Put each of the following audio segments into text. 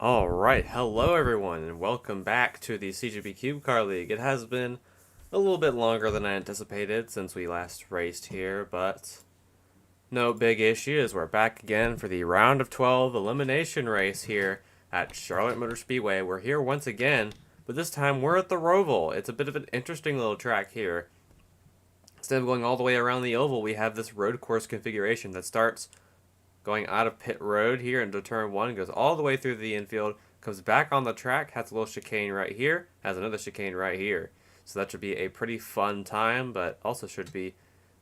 Alright, hello everyone, and welcome back to the CGB Cubecar League. It has been a little bit longer than I anticipated since we last raced here, but no big issue as we're back again for the round of 12 elimination race here at Charlotte Motor Speedway. We're here once again, but this time we're at the Roval. It's a bit of an interesting little track here. Instead of going all the way around the oval, we have this road course configuration that starts going out of pit road here into turn one, goes all the way through the infield, comes back on the track, has a little chicane right here, has another chicane right here. So that should be a pretty fun time, but also should be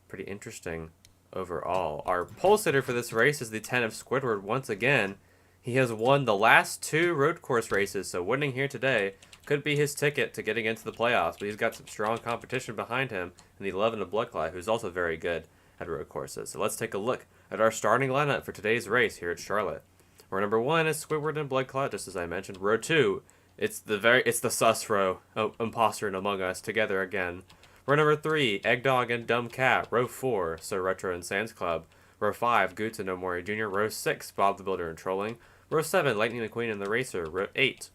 pretty interesting overall. Our pole sitter for this race is the 10 of Squidward once again. He has won the last two road course races, so winning here today could be his ticket to getting into the playoffs, but he's got some strong competition behind him in the 11 of Bloodclad, who's also very good at road courses. So let's take a look at our starting lineup for today's race here at Charlotte. Row number 1 is Squidward and Bloodclad, just as I mentioned. Row 2, it's the sus row, Imposter and Among Us together again. Row number 3, Eggdog and Dumb Cat. Row 4, So Retro and Sands Club. Row 5, Goots and Omori Jr. Row 6, Bob the Builder and Trolling. Row 7, Lightning McQueen and the Racer. Row 8,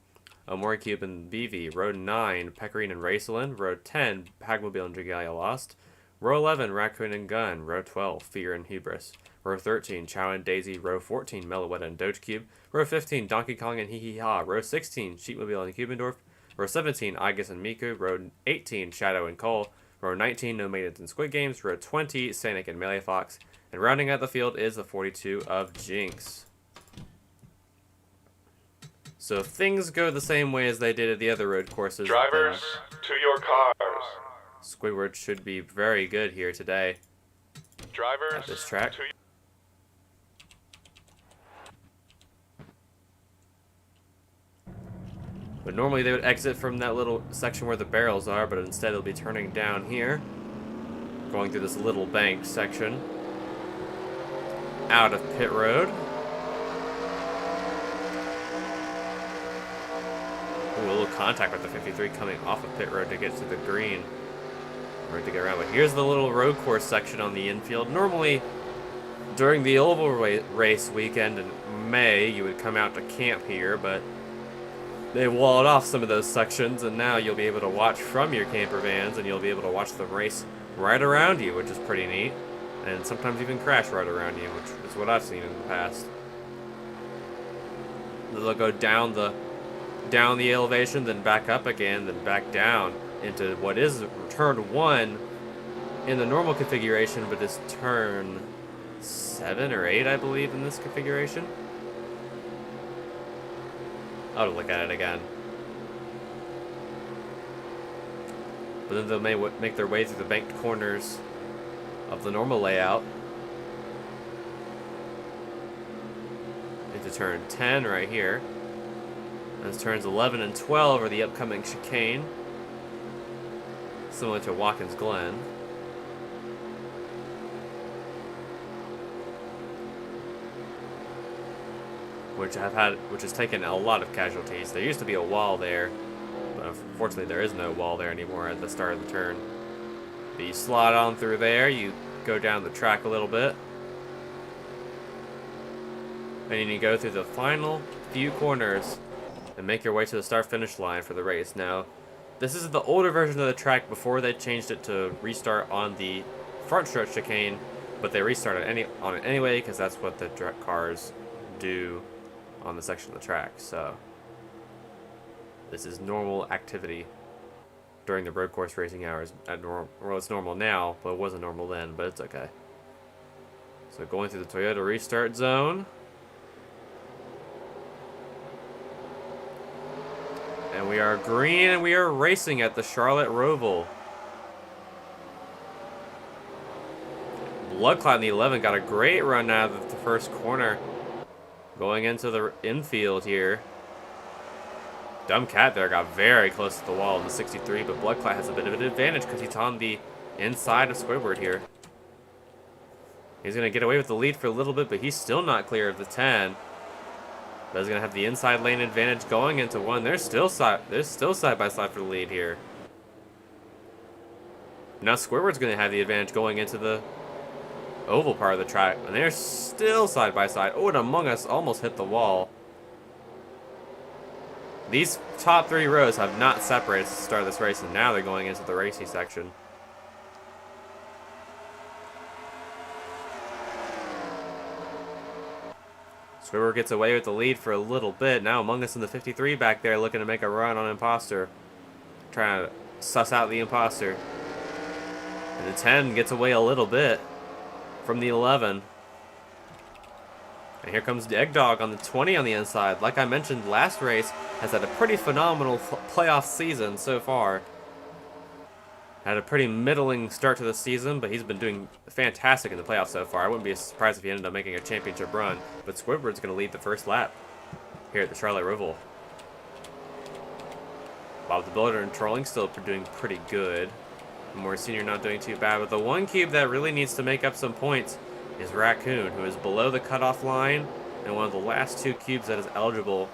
Omori Cube and BV. Row 9, Pecorine and Raceland. Row 10, Pagmobile and Jigalia Lost. Row 11, Raccoon and Gun. Row 12, Fear and Hubris. Row 13, Chow and Daisy. Row 14, Meloetta and Doge Cube. Row 15, Donkey Kong and Hee Hee Ha. Row 16, Sheepmobile and Cubendorf. Row 17, Igus and Miku. Row 18, Shadow and Cole. Row 19, No Maidens and Squid Games. Row 20, Sanic and Melee Fox. And rounding out the field is the 42 of Jinx. So if things go the same way as they did at the other road courses, drivers to your cars. Squidward should be very good here today Drivers at this track. But normally they would exit from that little section where the barrels are, but instead they'll be turning down here, going through this little bank section, out of pit road. Ooh, a little contact with the 53 coming off of pit road to get to the green. Right to get around, but here's the little road course section on the infield. Normally, during the oval race weekend in May, you would come out to camp here, but they walled off some of those sections, and now you'll be able to watch from your camper vans, and you'll be able to watch the race right around you, which is pretty neat, and sometimes even crash right around you, which is what I've seen in the past. They'll go down the elevation, then back up again, then back down into what is turn 1 in the normal configuration, but is turn 7 or 8, I believe, in this configuration. I'll look at it again. But then they'll make their way through the banked corners of the normal layout into turn 10 right here. As turns 11 and 12 are the upcoming chicane, similar to Watkins Glen. Which has taken a lot of casualties. There used to be a wall there, but unfortunately there is no wall there anymore at the start of the turn. But you slide on through there, you go down the track a little bit, and then you go through the final few corners and make your way to the start-finish line for the race. Now, this is the older version of the track before they changed it to restart on the front stretch chicane, but they restarted on it anyway because that's what the cars do on the section of the track. So this is normal activity during the road course racing hours. Well, it's normal now, but it wasn't normal then, but it's okay. So going through the Toyota restart zone. And we are green, and we are racing at the Charlotte Roval. Bloodclad in the 11 got a great run out of the first corner, going into the infield here. Dumb Cat there got very close to the wall in the 63, but Bloodclad has a bit of an advantage because he's on the inside of Squidward here. He's going to get away with the lead for a little bit, but he's still not clear of the 10. But he's going to have the inside lane advantage going into one. They're still side by side for the lead here. Now Squidward's going to have the advantage going into the oval part of the track, and they're still side by side. Oh, and Among Us almost hit the wall. These top 3 rows have not separated since the start of this race, and now they're going into the racy section. Squidward gets away with the lead for a little bit. Now Among Us in the 53 back there looking to make a run on Imposter. Trying to suss out the Imposter. And the 10 gets away a little bit from the 11. And here comes the Egg Dog on the 20 on the inside. Like I mentioned, last race has had a pretty phenomenal playoff season so far. Had a pretty middling start to the season, but he's been doing fantastic in the playoffs so far. I wouldn't be surprised if he ended up making a championship run. But Squidward's going to lead the first lap here at the Charlotte Roval. Bob the Builder and Trolling still doing pretty good. More Senior not doing too bad. But the one cube that really needs to make up some points is Raccoon, who is below the cutoff line and one of the last 2 cubes that is eligible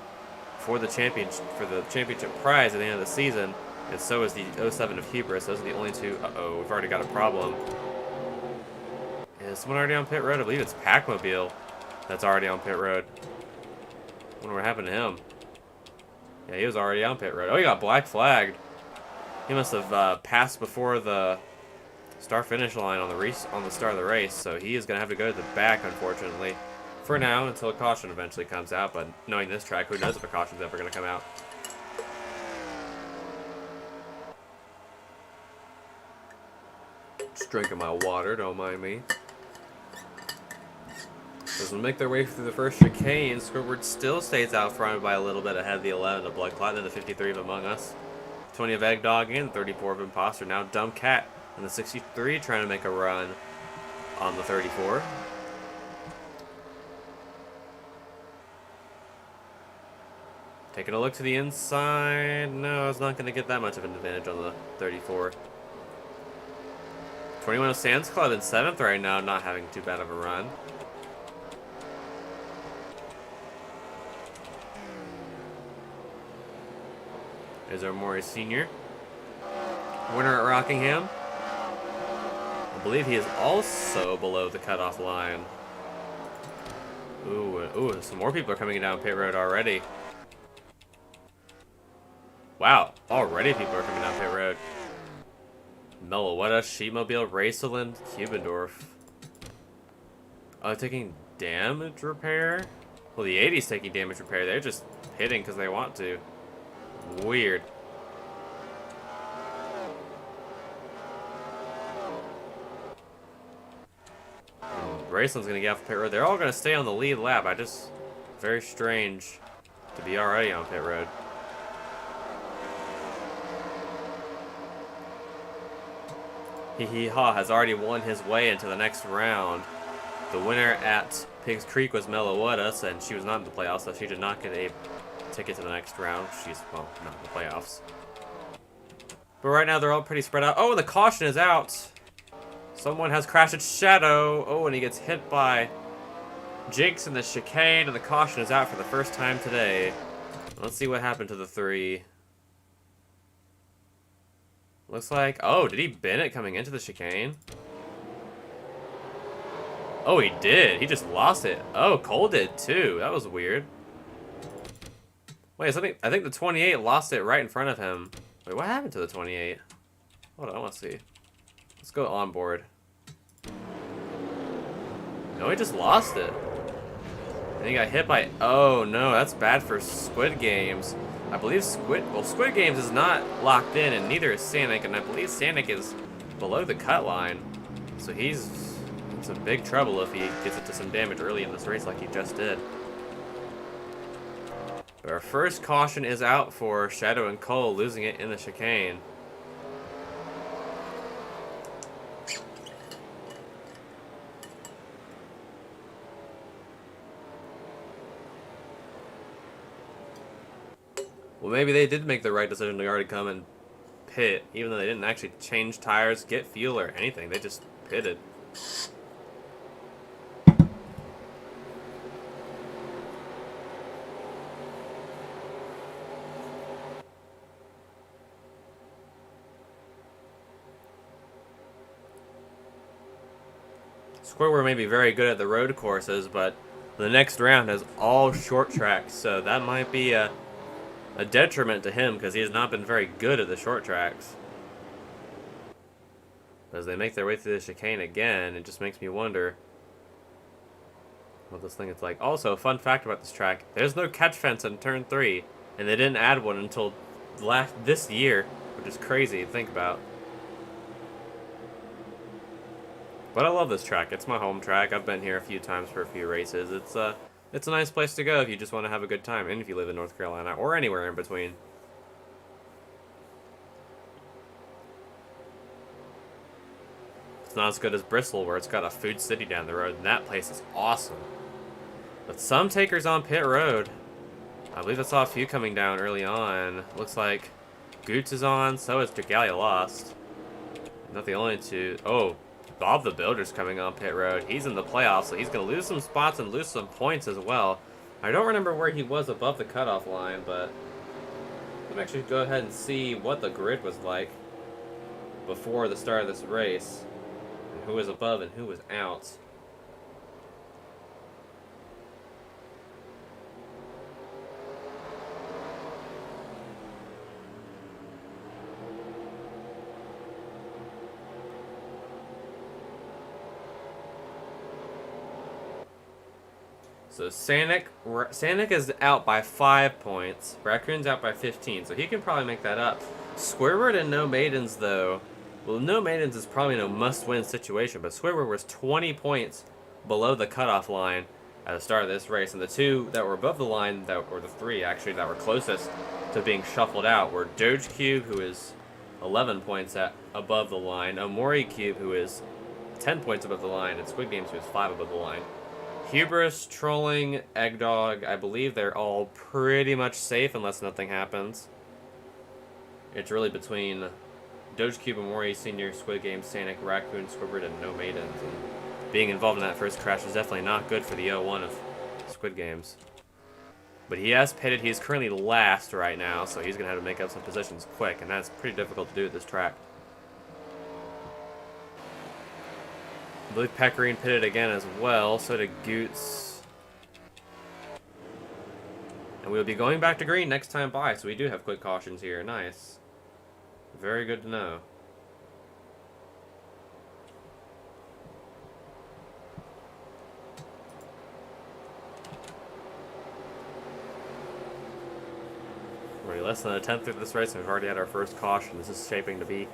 for the championship prize at the end of the season. And so is the 07 of Hubris. Those are the only 2. Uh-oh, we've already got a problem. Is someone already on pit road? I believe it's Packmobile that's already on pit road. I wonder what happened to him. Yeah, he was already on pit road. Oh, he got black flagged. He must have passed before the start finish line on the start of the race, so he is going to have to go to the back, unfortunately, for now, until a caution eventually comes out. But knowing this track, who knows if a caution's ever going to come out. Just drinking my water, don't mind me. As we make their way through the first chicane, Squidward still stays out front by a little bit ahead of the 11 of Blood Clot and the 53 of Among Us. 20 of Egg Dog and 34 of Imposter. Now Dumb Cat and the 63 trying to make a run on the 34. Taking a look to the inside. No, it's not going to get that much of an advantage on the 34. 21 of Sam's Club in 7th right now, not having too bad of a run. There's our Morris Senior. Winner at Rockingham. I believe he is also below the cutoff line. Ooh, some more people are coming down pit road already. Wow, already people are coming down pit road. Melowetta, Sheepmobile, Raceland, Cubendorf. Taking damage repair? Well, the 80's taking damage repair. They're just hitting because they want to. Weird. Raceland's gonna get off pit road. They're all gonna stay on the lead lap. Very strange to be already on pit road. Hee Hee Ha has already won his way into the next round. The winner at Pigs Creek was Melowetta, and she was not in the playoffs, so she did not get a ticket to the next round. She's, well, not in the playoffs. But right now, they're all pretty spread out. Oh, and the caution is out. Someone has crashed at Shadow. Oh, and he gets hit by Jinx in the chicane, and the caution is out for the first time today. Let's see what happened to the 3. Looks like... Oh, did he bin it coming into the chicane? Oh, he did. He just lost it. Oh, Cole did too. That was weird. Wait, I think the 28 lost it right in front of him. Wait, what happened to the 28? Hold on, I want to see. Let's go on board. No, he just lost it. And he got hit by... Oh, no, that's bad for Squid Games. I believe Squid Games is not locked in, and neither is Sanic, and I believe Sanic is below the cut line. So he's in some big trouble if he gets into some damage early in this race like he just did. But our first caution is out for Shadow and Cole, losing it in the chicane. Well, maybe they did make the right decision to already come and pit, even though they didn't actually change tires, get fuel, or anything. They just pitted. Squidward may be very good at the road courses, but the next round is all short tracks, so that might be a a detriment to him because he has not been very good at the short tracks. As they make their way through the chicane again, it just makes me wonder what this thing is like. Also, fun fact about this track, there's no catch fence in turn 3, and they didn't add one until this year, which is crazy to think about. But I love this track. It's my home track. I've been here a few times for a few races. It's a nice place to go if you just want to have a good time, and if you live in North Carolina or anywhere in between. It's not as good as Bristol, where it's got a food city down the road, and that place is awesome. But some takers on pit road. I believe I saw a few coming down early on. Looks like Goots is on, so is Dragalia Lost. Not the only two. Oh, Bob the Builder's coming on pit road. He's in the playoffs, so he's going to lose some spots and lose some points as well. I don't remember where he was above the cutoff line, but let me actually go ahead and see what the grid was like before the start of this race. And who was above and who was out. So Sanic is out by 5 points. Raccoon's out by 15, so he can probably make that up. Squidward and No Maidens, though. Well, No Maidens is probably no must-win situation, but Squidward was 20 points below the cutoff line at the start of this race, and the two that were above the line, or the three actually, that were closest to being shuffled out were Doge Cube, who is 11 points above the line, Omori Cube, who is 10 points above the line, and Squid Games, who is 5 above the line. Hubris, Trolling, Eggdog, I believe they're all pretty much safe unless nothing happens. It's really between Doge Cube, Omori, Senior, Squid Game, Sanic, Raccoon, Squidward, and No Maidens. And being involved in that first crash is definitely not good for the 0-1 of Squid Games. But he has pitted. He's currently last right now, so he's going to have to make up some positions quick, and that's pretty difficult to do at this track. I believe Pecorine pitted again as well, so did Goots. And we'll be going back to green next time by, so we do have quick cautions here. Nice. Very good to know. We're less than a tenth through this race, and we've already had our first caution. This is shaping to be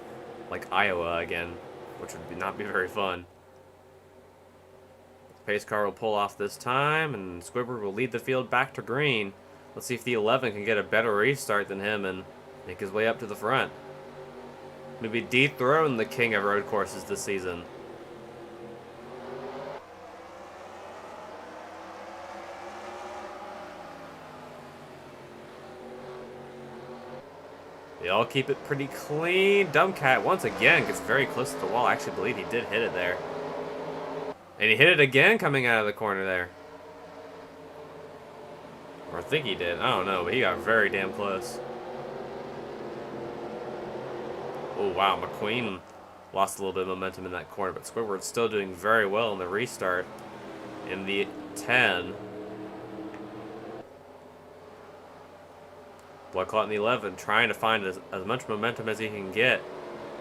like Iowa again, which would not be very fun. Pace car will pull off this time, and Squidward will lead the field back to green. Let's see if the 11 can get a better restart than him and make his way up to the front. Maybe dethrone the king of road courses this season. They all keep it pretty clean. Dumbcat once again gets very close to the wall. I actually believe he did hit it there. And he hit it again coming out of the corner there. Or I think he did. I don't know, but he got very damn close. Oh, wow. McQueen lost a little bit of momentum in that corner, but Squidward's still doing very well in the restart. In the 10. Bloodclot in the 11, trying to find as much momentum as he can get.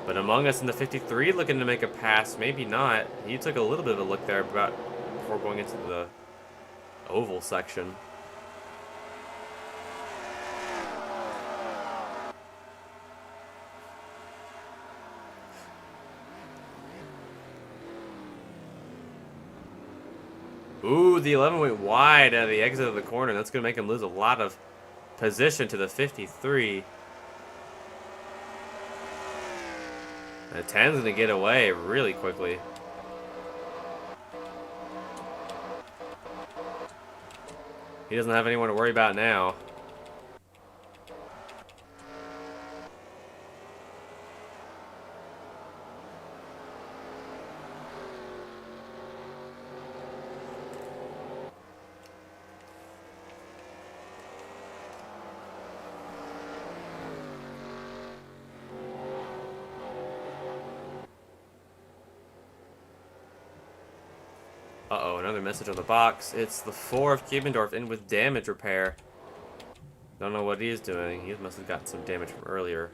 But Among Us in the 53 looking to make a pass. Maybe not. He took a little bit of a look there before going into the oval section. Ooh, the 11 went wide at the exit of the corner. That's going to make him lose a lot of position to the 53. The 10's going to get away really quickly. He doesn't have anyone to worry about now. Uh-oh, another message on the box. It's the 4 of Kubendorf in with damage repair. Don't know what he's doing. He must have gotten some damage from earlier.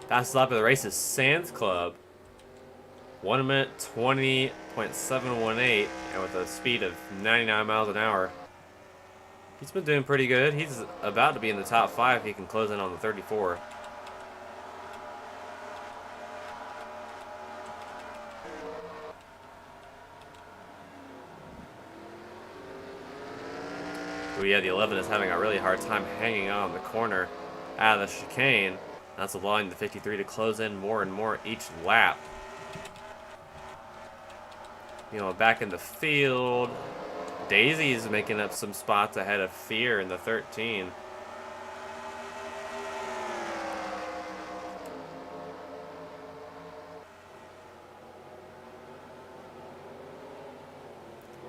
Fastest lap of the race is Sands Club. 1 minute 20.718, and with a speed of 99 miles an hour. He's been doing pretty good. He's about to be in the top 5 if he can close in on the 34. Oh yeah, the 11 is having a really hard time hanging on the corner out of the chicane. That's allowing the 53 to close in more and more each lap. You know, back in the field, Daisy's making up some spots ahead of Fear in the 13.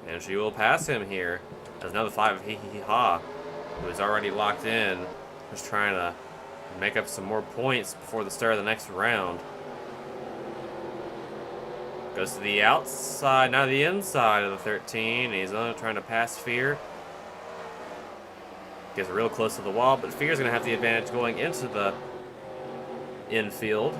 And she will pass him here. There's another 5 of Hee Hee Ha, who is already locked in, just trying to make up some more points before the start of the next round. Goes to the outside, now the inside of the 13. He's only trying to pass Fear. Gets real close to the wall, but Fear's going to have the advantage going into the infield.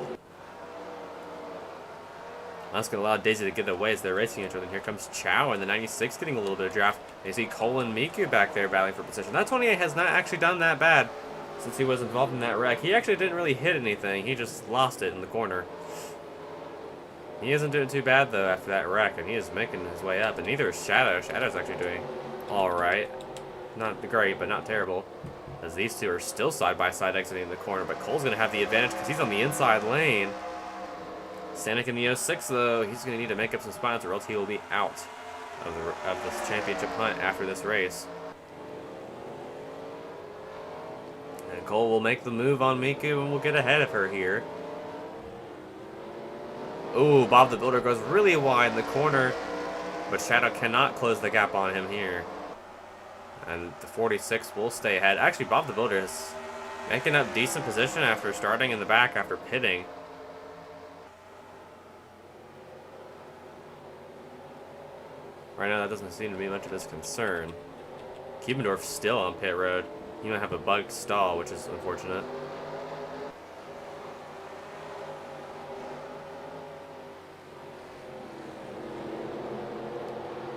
That's going to allow Daisy to get away as they're racing each other. And here comes Chow in the 96 getting a little bit of draft. You see Cole and Miku back there battling for position. That 28 has not actually done that bad since he was involved in that wreck. He actually didn't really hit anything. He just lost it in the corner. He isn't doing too bad, though, after that wreck, and he is making his way up. And neither is Shadow. Shadow's actually doing all right. Not great, but not terrible. As these two are still side-by-side exiting the corner, but Cole's going to have the advantage because he's on the inside lane. Stanek in the 06, though, he's going to need to make up some spots or else he will be out of this championship hunt after this race. And Cole will make the move on Miku and will get ahead of her here. Ooh, Bob the Builder goes really wide in the corner, but Shadow cannot close the gap on him here. And the 46 will stay ahead. Actually, Bob the Builder is making up decent position after starting in the back after pitting. Right now, that doesn't seem to be much of his concern. Kubendorf's still on pit road. He might have a bugged stall, which is unfortunate.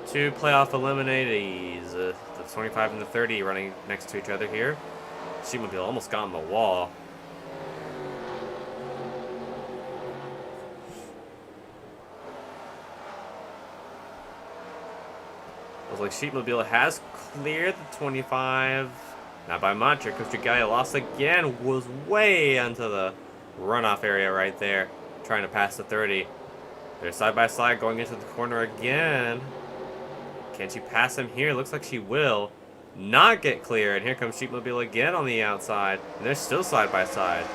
Two playoff eliminatees, the 25 and the 30 running next to each other here. Sheepmobile almost got on the wall. Looks like Sheepmobile has cleared the 25. Not by much. Here comes Dragalia, lost again. Was way into the runoff area right there. Trying to pass the 30. They're side by side going into the corner again. Can she pass him here? Looks like she will. Not get clear. And here comes Sheepmobile again on the outside. And they're still side by side.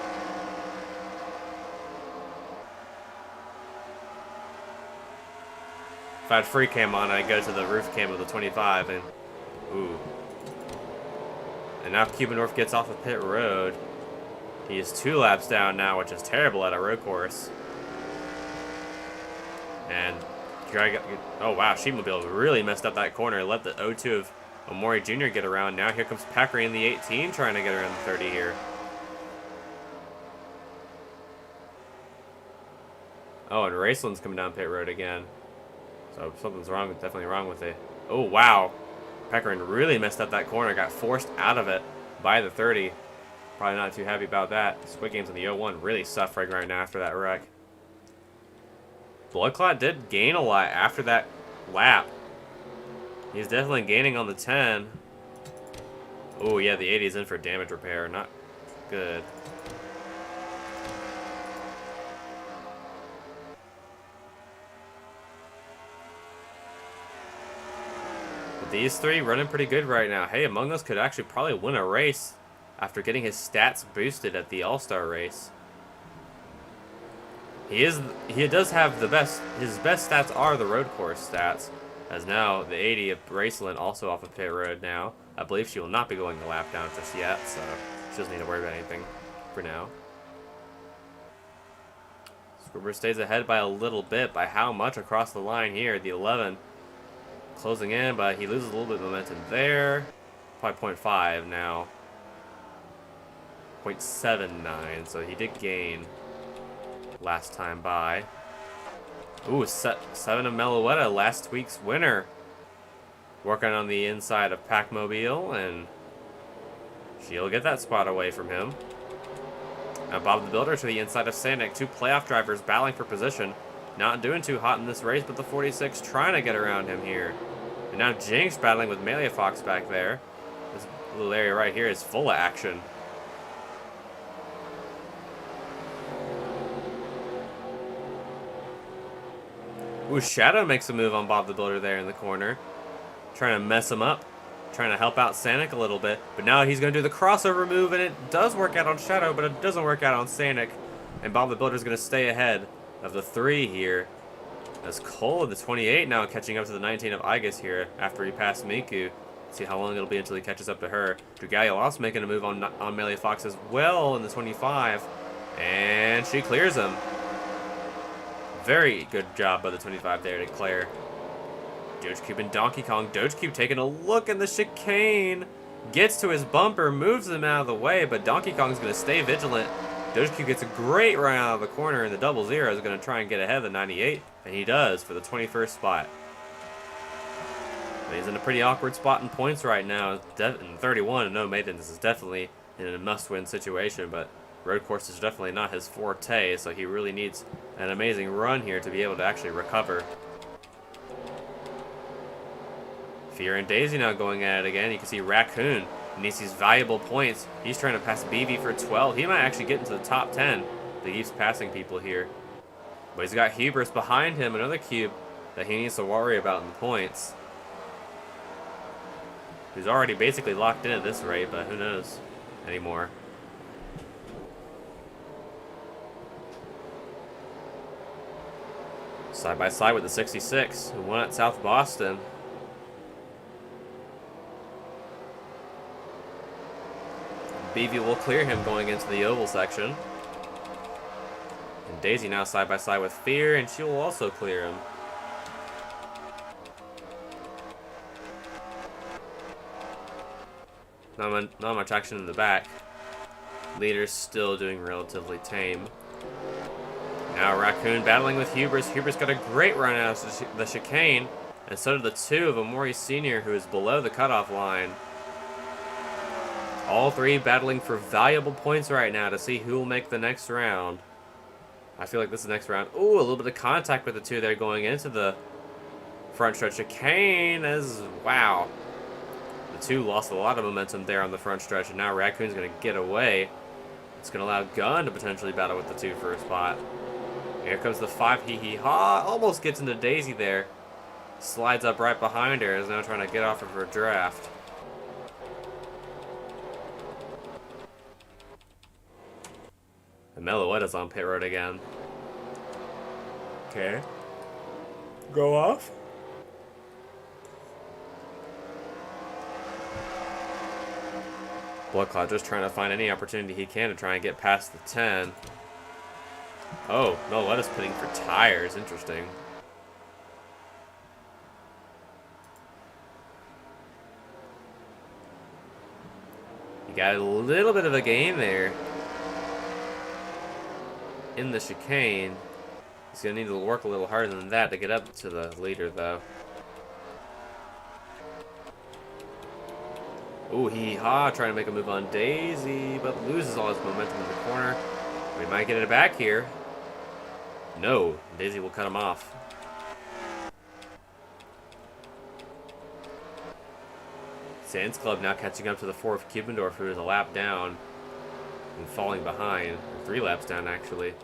If I had free cam on, I'd go to the roof cam of the 25 and... Ooh. And now Kubendorf gets off of pit road. He is 2 laps down now, which is terrible at a road course. And... Oh wow, Sheepmobile really messed up that corner. Let the 02 of Omori Jr. get around. Now here comes Packer in the 18 trying to get around the 30 here. Oh, and Raceland's coming down pit road again. So something's wrong, definitely wrong with it. Oh wow, Peckerin really messed up that corner. Got forced out of it by the 30. Probably not too happy about that. Squid Games in the 01 really suffering right now after that wreck. Bloodclot did gain a lot after that lap. He's definitely gaining on the 10. Oh yeah, the 80 is in for damage repair. Not good. But these three running pretty good right now. Hey, Among Us could actually probably win a race after getting his stats boosted at the All-Star race. He does have the best, his best stats are the road course stats, as now the 80 of Braceland also off of pit road now. I believe she will not be going the lap down just yet, so she doesn't need to worry about anything for now. Scribber stays ahead by a little bit. By how much across the line here? The 11 closing in, but he loses a little bit of momentum there. Probably 0.5 now. 0.79, so he did gain last time by. Ooh, 7 of Meloetta, last week's winner. Working on the inside of Pac-Mobile, and she'll get that spot away from him. Now Bob the Builder to the inside of Sanic. Two playoff drivers battling for position. Not doing too hot in this race, but the 46 trying to get around him here. And now Jinx battling with Melee Fox back there. This little area right here is full of action. Ooh, Shadow makes a move on Bob the Builder there in the corner. Trying to mess him up. Trying to help out Sanic a little bit. But now he's going to do the crossover move, and it does work out on Shadow, but it doesn't work out on Sanic. And Bob the Builder is going to stay ahead of the 3 here. As Cole of the 28 now catching up to the 19 of Igus here after he passed Miku. See how long it'll be until he catches up to her. Dragalia also making a move on Melee Fox as well in the 25. And she clears him. Very good job by the 25 there to clear. Doge Cube and Donkey Kong. Doge Cube taking a look in the chicane. Gets to his bumper, moves him out of the way, but Donkey Kong's going to stay vigilant. Doge Cube gets a great run out of the corner, and the 00 is going to try and get ahead of the 98, and he does for the 21st spot. And he's in a pretty awkward spot in points right now. In 31 and no maiden, this is definitely in a must-win situation, but road course is definitely not his forte, so he really needs an amazing run here to be able to actually recover. Fear and Daisy now going at it again. You can see Raccoon needs these valuable points. He's trying to pass BB for 12. He might actually get into the top 10. He keeps passing people here. But he's got Hubris behind him, another cube that he needs to worry about in the points. He's already basically locked in at this rate, but who knows anymore. Side by side with the 66, who won at South Boston. BV will clear him going into the oval section. And Daisy now side by side with Fear, and she will also clear him. Not much action in the back. Leader's still doing relatively tame. Now Raccoon battling with Hubris. Hubris got a great run out of the chicane, and so did the 2 of Amori Sr., who is below the cutoff line. All 3 battling for valuable points right now to see who will make the next round. I feel like this is the next round. Ooh, a little bit of contact with the 2 there going into the front stretch chicane. Wow. The 2 lost a lot of momentum there on the front stretch, and now Raccoon's going to get away. It's going to allow Gun to potentially battle with the 2 for a spot. Here comes the 5 Hee Hee Ha. Almost gets into Daisy there. Slides up right behind her. Is now trying to get off of her draft. And Meloetta's on pit road again. Okay. Go off. Bloodcloud just trying to find any opportunity he can to try and get past the 10. Oh, Meloetta's pitting for tires. Interesting. You got a little bit of a gain there in the chicane. He's going to need to work a little harder than that to get up to the leader, though. Ooh, Hee Ha trying to make a move on Daisy, but loses all his momentum in the corner. We might get it back here. No, Daisy will cut him off. Sands Club now catching up to the 4 of Kubendorf, who is a lap down and falling behind. 3 laps down, actually.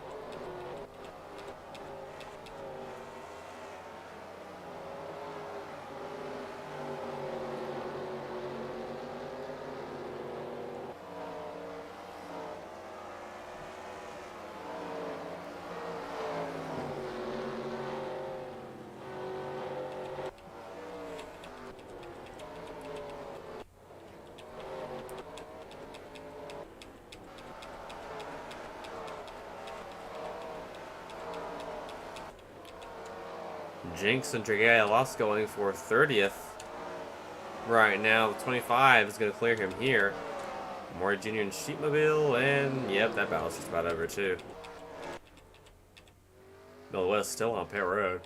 Jinx and Dragalos going for 30th. Right now, the 25 is going to clear him here. More Junior and Sheepmobile, and yep, that battle's just about over too. Midwest still on pit road.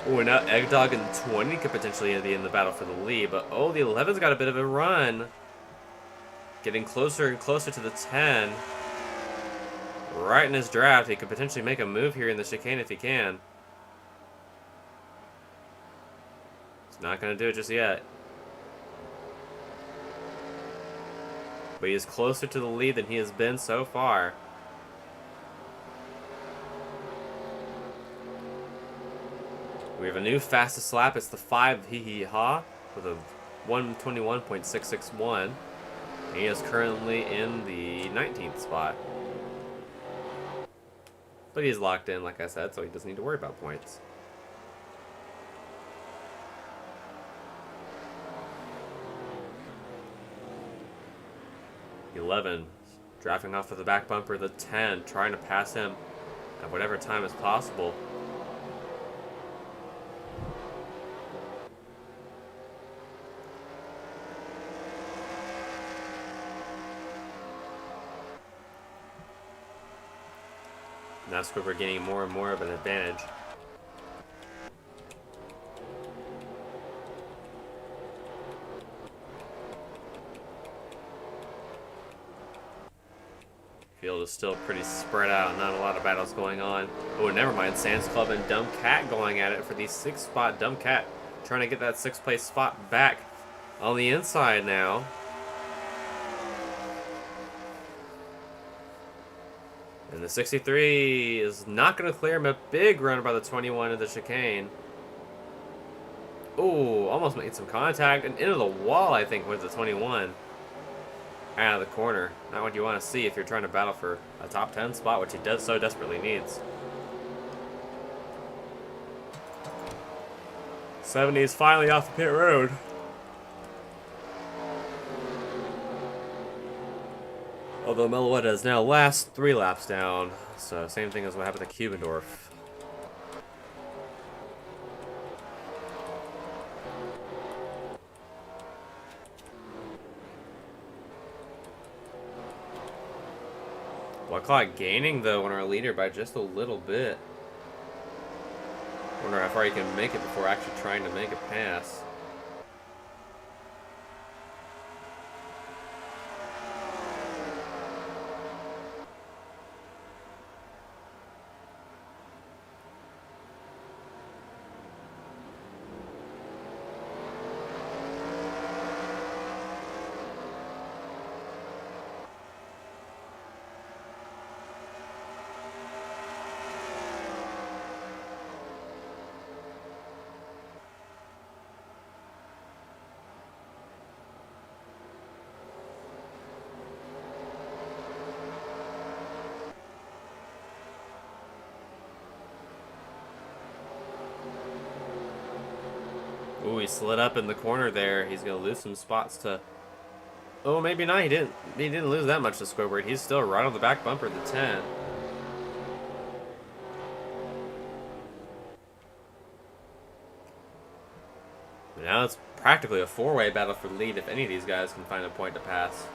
Oh, and now Eggdog and 20 could potentially be in the battle for the lead, but oh, the 11's got a bit of a run. Getting closer and closer to the 10. Right in his draft, he could potentially make a move here in the chicane if he can. He's not going to do it just yet. But he is closer to the lead than he has been so far. We have a new fastest lap. It's the 5 Hee Hee Ha with a 1:21.661. He is currently in the 19th spot. But he's locked in, like I said, so he doesn't need to worry about points. The 11 drafting off of the back bumper. The 10 trying to pass him at whatever time is possible. Now Squibber gaining more and more of an advantage. Field is still pretty spread out, not a lot of battles going on. Oh, never mind. Sands Club and Dumb Cat going at it for the 6th spot. Dumb Cat trying to get that 6th place spot back on the inside now. And the 63 is not going to clear him. A big run by the 21 of the chicane. Oh, almost made some contact and into the wall, I think, with the 21. Out of the corner. Not what you want to see if you're trying to battle for a top 10 spot, which he does so desperately needs. 70 is finally off the pit road. Although Meloetta is now last 3 laps down, so same thing as what happened to Cubendorf. Whiteclock gaining though on our leader by just a little bit. Wonder how far he can make it before actually trying to make a pass. Ooh, he slid up in the corner there. He's gonna lose some spots to. Oh, maybe not. He didn't lose that much to Squidward. He's still right on the back bumper of the 10. But now it's practically a 4-way battle for the lead if any of these guys can find a point to pass.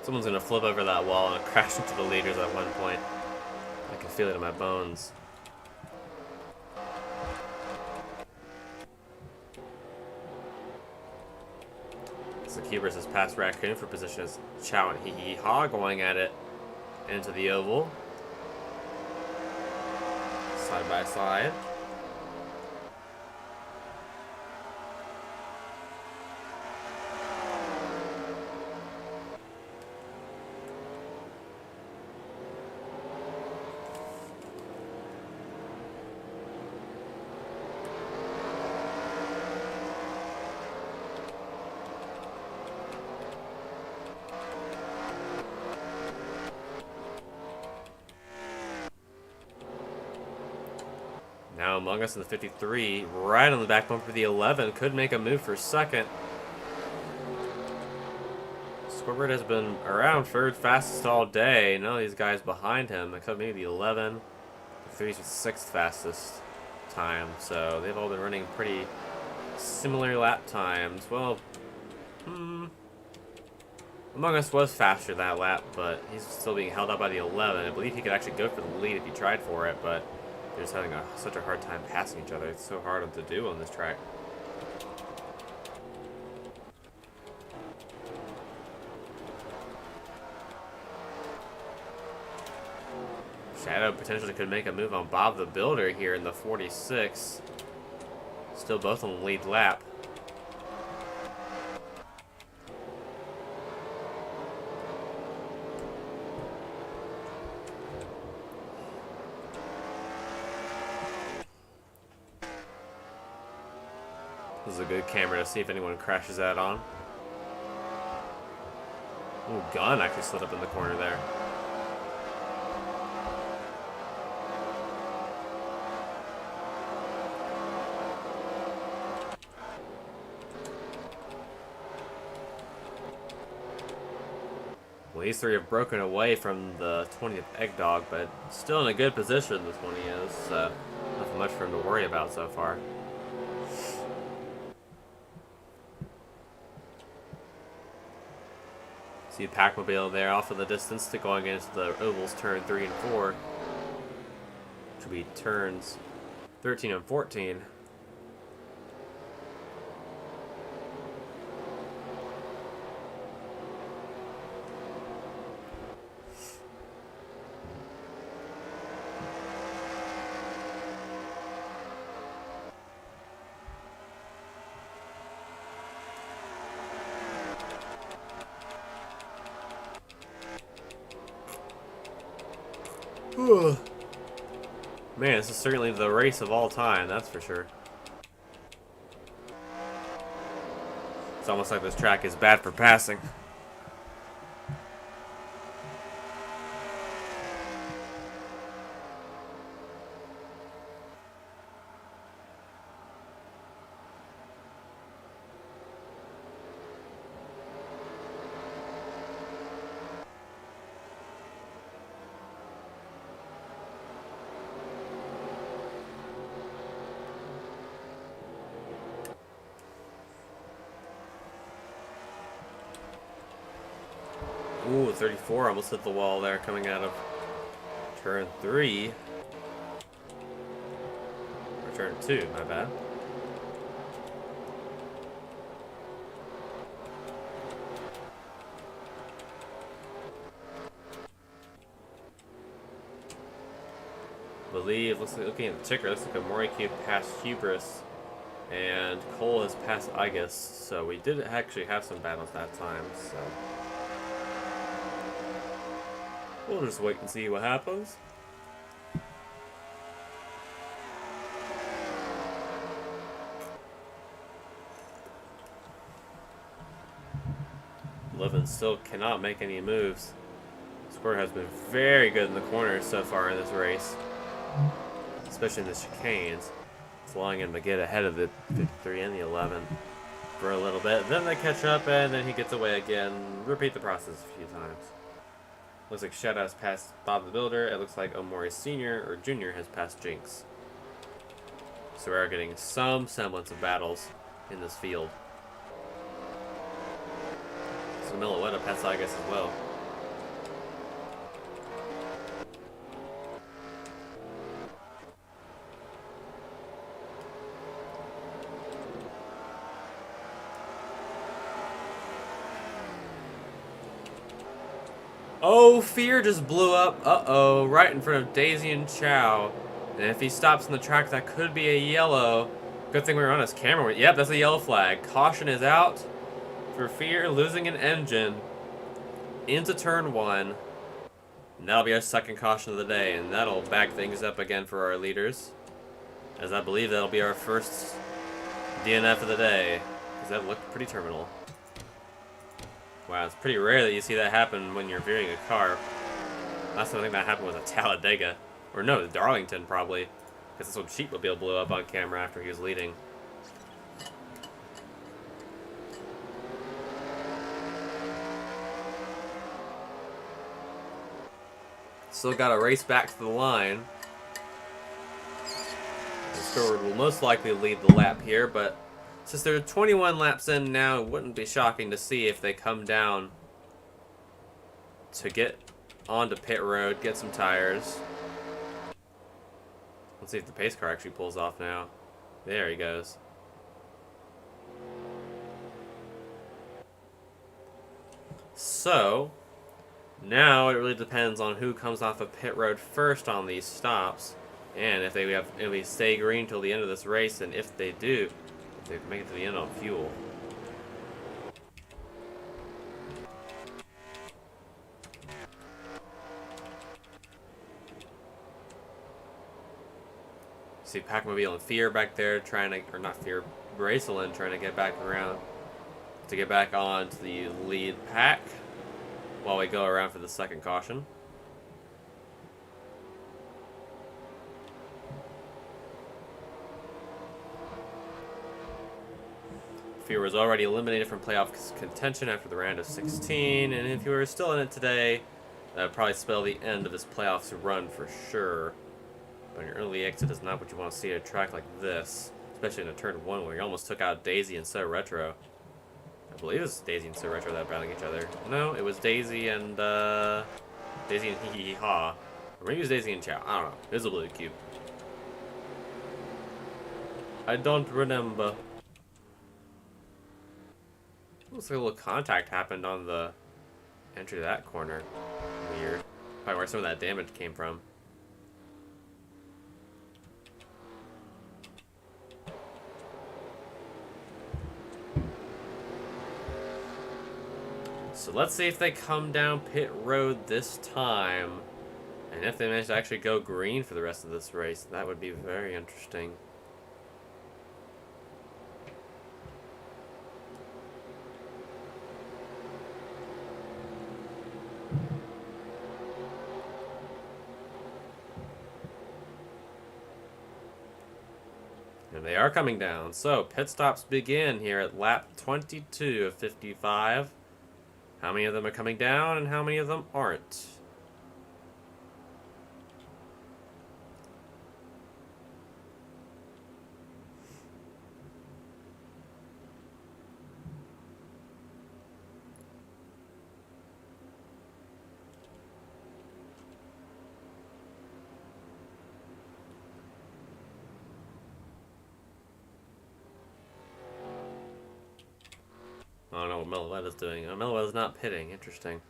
Someone's gonna flip over that wall and crash into the leaders at one point. I can feel it in my bones. So Cubers has passed Raccoon for position as Chow and Hee Hee Ha going at it into the oval. Side by side. Now Among Us in the 53, right on the back bumper. The 11 could make a move for second. Scoreboard has been around third fastest all day. None of these guys behind him, except maybe the 11. The 3's with sixth fastest time, so they've all been running pretty similar lap times. Well, Among Us was faster that lap, but he's still being held up by the 11. I believe he could actually go for the lead if he tried for it, but they're just having such a hard time passing each other. It's so hard to do on this track. Shadow potentially could make a move on Bob the Builder here in the 46. Still both on the lead lap. This is a good camera to see if anyone crashes that on. Ooh, Gun actually slid up in the corner there. Well, these three have broken away from the 20th Egg Dog, but still in a good position, the 20 is. So nothing much for him to worry about so far. See Packmobile there off in the distance to going into the ovals turn 3 and 4. Which will be turns 13 and 14. Man, this is certainly the race of all time, that's for sure. It's almost like this track is bad for passing. Ooh, 34 almost hit the wall there coming out of turn 3. Or turn 2, my bad. Looks like, looking at the ticker, looks like Amoricube passed Hubris and Cole has passed Igus, so we did actually have some battles that time, so we'll just wait and see what happens. Levin still cannot make any moves. Score has been very good in the corners so far in this race, especially in the chicanes. It's allowing him to get ahead of the 53 and the 11 for a little bit. Then they catch up, and then he gets away again. Repeat the process a few times. Looks like Shadow's passed Bob the Builder. It looks like Omori Sr. or Jr. has passed Jinx. So we are getting some semblance of battles in this field. So Milowetta passed Igus as well. Oh, Fear just blew up. Uh-oh, right in front of Daisy and Chow. And if he stops in the track, that could be a yellow. Good thing we were on his camera. Yep, that's a yellow flag. Caution is out for Fear losing an engine into turn 1. And that'll be our second caution of the day, and that'll back things up again for our leaders. As I believe that'll be our first DNF of the day, because that looked pretty terminal. Wow, it's pretty rare that you see that happen when you're viewing a car. Last time I think that happened was at Talladega. Or no, Darlington probably. Because that's when Sheepmobile blew up on camera after he was leading. Still got to race back to the line. The Scoreboard will most likely lead the lap here, but since they're 21 laps in now, it wouldn't be shocking to see if they come down to get onto pit road, get some tires. Let's see if the pace car actually pulls off now. There he goes. So, now it really depends on who comes off of pit road first on these stops, and if they stay green till the end of this race, and if they do, if they make it to the end on fuel. See Packmobile and Fear back there trying to, or not Fear, Braceland trying to get back around to get back on to the lead pack while we go around for the second caution. Fear was already eliminated from playoff contention after the round of 16, and if he were still in it today, that would probably spell the end of his playoffs run for sure. But an early exit is not what you want to see at a track like this, especially in a turn one where you almost took out Daisy and So Retro. I believe it was Daisy and So Retro that were battling each other. No, it was Daisy and Hee Hee Ha. Or maybe it was Daisy and Chow. I don't know. It was a blue cube. I don't remember. Looks like a little contact happened on the entry to that corner. Weird. Probably where some of that damage came from. So let's see if they come down pit road this time. And if they manage to actually go green for the rest of this race, that would be very interesting. And they are coming down. So pit stops begin here at lap 22 of 55. How many of them are coming down and how many of them aren't? I don't know what Meloetta's doing. Meloetta's not pitting. Interesting.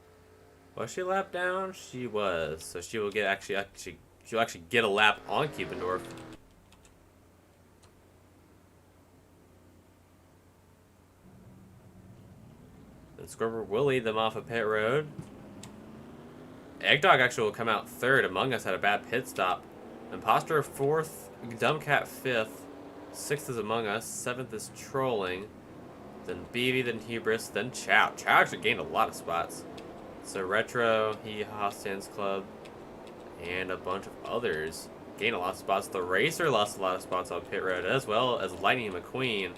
Was she a lap down? She was. So she will get she'll actually get a lap on Cubendorf. And Scorpion will lead them off of pit road. Eggdog actually will come out third. Among Us had a bad pit stop. Imposter fourth. Dumbcat fifth. Sixth is Among Us. Seventh is Trolling. Then BB, then Hubris, then Chow. Chow actually gained a lot of spots. So Retro, Hee Ha Stands Club, and a bunch of others gained a lot of spots. The Racer lost a lot of spots on pit road, as well as Lightning McQueen.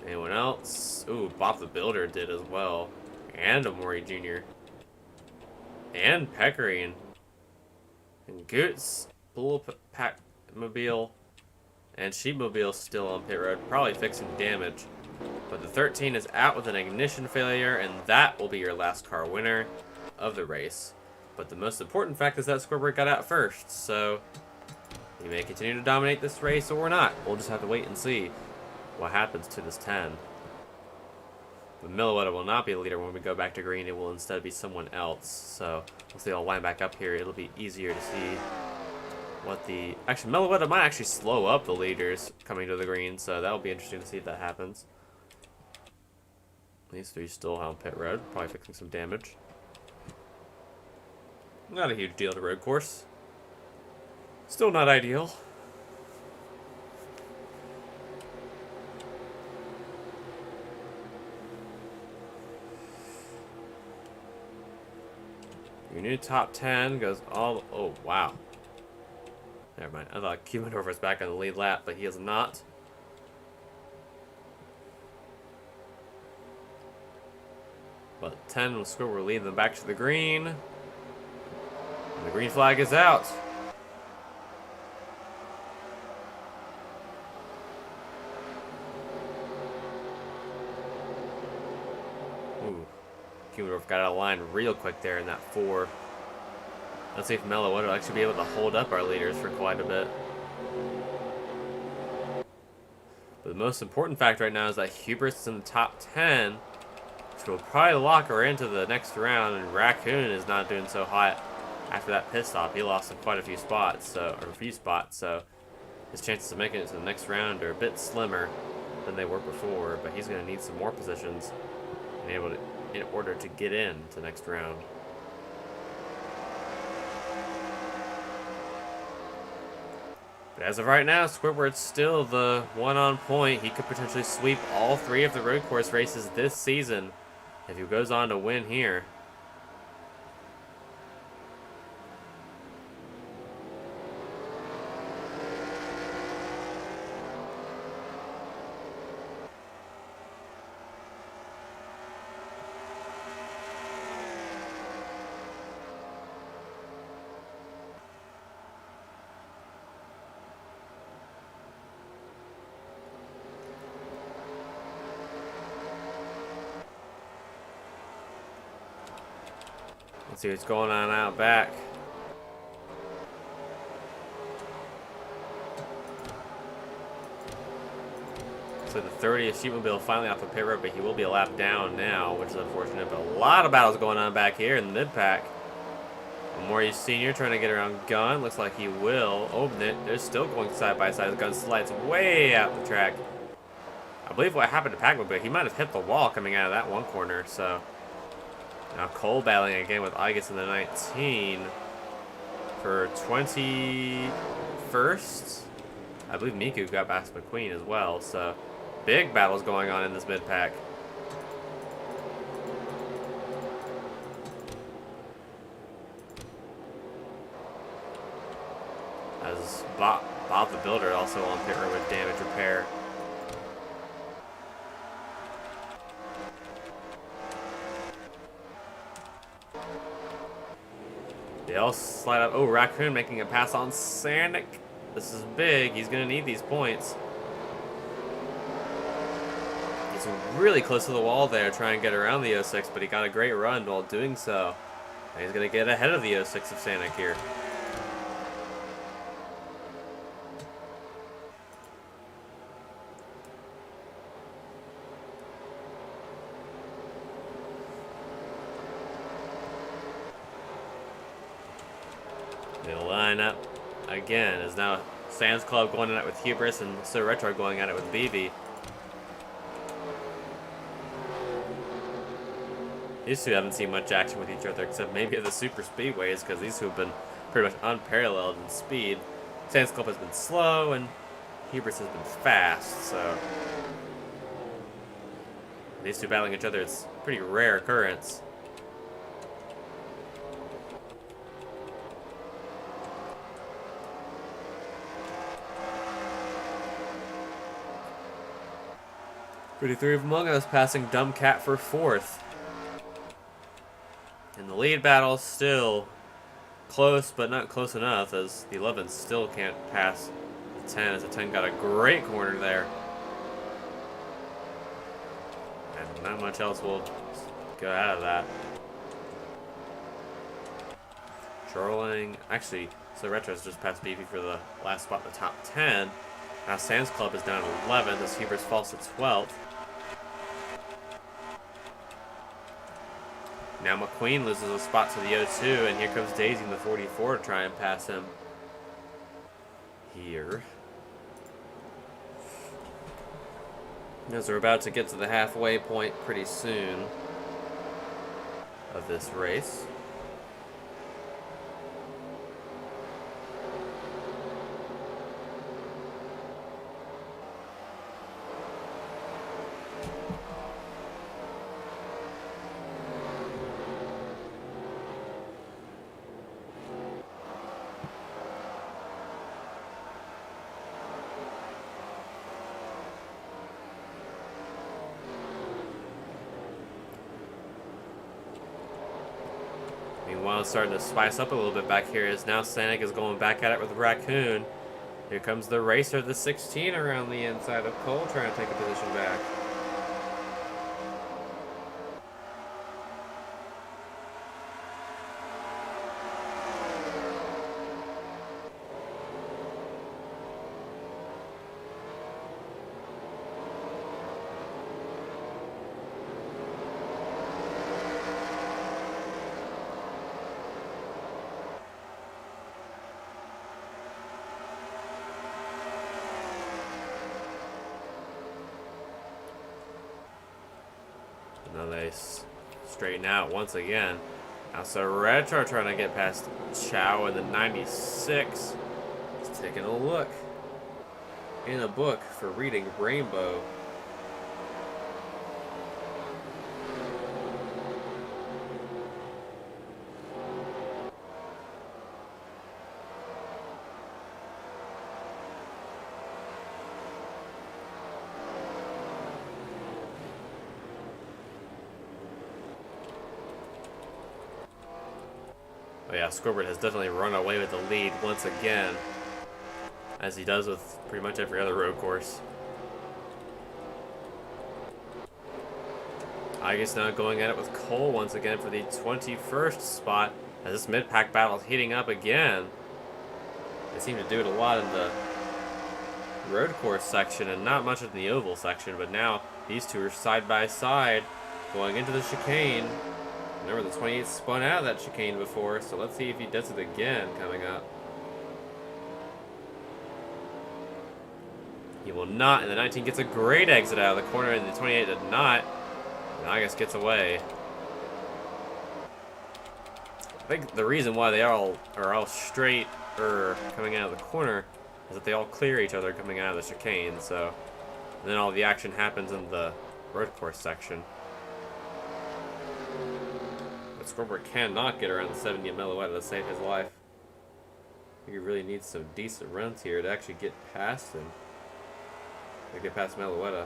Anyone else? Ooh, Bob the Builder did as well. And Amori Jr. And Pecorine. And Goots, Bull Pack Mobile, and Sheepmobile still on pit road, probably fixing damage. But the 13 is out with an ignition failure, and that will be your last car winner of the race. But the most important fact is that Scoreboard got out first, so he may continue to dominate this race or not. We'll just have to wait and see what happens to this 10. But Meloetta will not be a leader when we go back to green. It will instead be someone else. So once they all line back up here, it'll be easier to see what the... Actually, Meloetta might actually slow up the leaders coming to the green, so that'll be interesting to see if that happens. These three still on pit road, probably fixing some damage. Not a huge deal to road course. Still not ideal. Your new top 10 goes all... Oh, wow. Never mind. I thought Cubecar was back on the lead lap, but he is not. But 10 will score. We're leading them back to the green. And the green flag is out. Ooh. Cubecar got out of line real quick there in that 4. Let's see if Mello will actually be able to hold up our leaders for quite a bit. But the most important fact right now is that Hubris is in the top 10, which will probably lock her into the next round, and Raccoon is not doing so hot after that pit stop. He lost quite a few spots, so his chances of making it to the next round are a bit slimmer than they were before, but he's going to need some more positions in order to get in to the next round. But as of right now, Squidward's still the one on point. He could potentially sweep all 3 of the road course races this season if he goes on to win here. Let's see what's going on out back. So the 30th Sheepmobile finally off the pit road, but he will be a lap down now, which is unfortunate. But a lot of battles going on back here in the mid-pack. Maury Sr. trying to get around Gunn. Looks like he will. Oh, they're still going side by side. Gunn slides way out the track. I believe what happened to Pac-Man, but he might have hit the wall coming out of that one corner, so... Now Cole battling again with Igus in the 19 for 21st. I believe Miku got past McQueen as well, so big battles going on in this mid-pack. As Bob the Builder also on pit road with damage repair. They all slide up. Oh, Raccoon making a pass on Sanic. This is big. He's going to need these points. He's really close to the wall there trying to get around the 06, but he got a great run while doing so. And he's going to get ahead of the 06 of Sanic here. They'll line up again as now Sans Club going at it with Hubris and So Retro going at it with BB. These two haven't seen much action with each other except maybe at the super speedways because these two have been pretty much unparalleled in speed. Sans Club has been slow and Hubris has been fast, so these two battling each other is a pretty rare occurrence. Pretty three of Among Us passing Dumb Cat for 4th. And the lead battle still close, but not close enough, as the 11 still can't pass the 10, as the 10 got a great corner there. And not much else will go out of that. Trolling. Actually, so Retro's just passed Beefy for the last spot in the top 10. Now Sans Club is down to 11th as Hubris falls to 12th. Now McQueen loses a spot to the 0-2, and here comes Daisy in the 44 to try and pass him here. As we're about to get to the halfway point pretty soon of this race. Meanwhile, it's starting to spice up a little bit back here as now Sonic is going back at it with Raccoon. Here comes the racer, the 16 around the inside of Cole, trying to take a position back. Now they straighten out once again. Now so Retro trying to get past Chow in the 96. Just taking a look in a book for reading Rainbow. But yeah, Scoreboard has definitely run away with the lead once again, as he does with pretty much every other road course. Igus now going at it with Cole once again for the 21st spot, as this mid-pack battle is heating up again. They seem to do it a lot in the road course section and not much in the oval section, but now these two are side by side going into the chicane. Remember, the 28 spun out of that chicane before, so let's see if he does it again coming up. He will not, and the 19 gets a great exit out of the corner, and the 28 did not. And Igus gets away. I think the reason why they are all straight coming out of the corner is that they all clear each other coming out of the chicane, so and then all the action happens in the road course section. But Scoreboard cannot get around the 70 at Meloetta to save his life. I think he really needs some decent runs here to actually get past him. To get past Meloetta.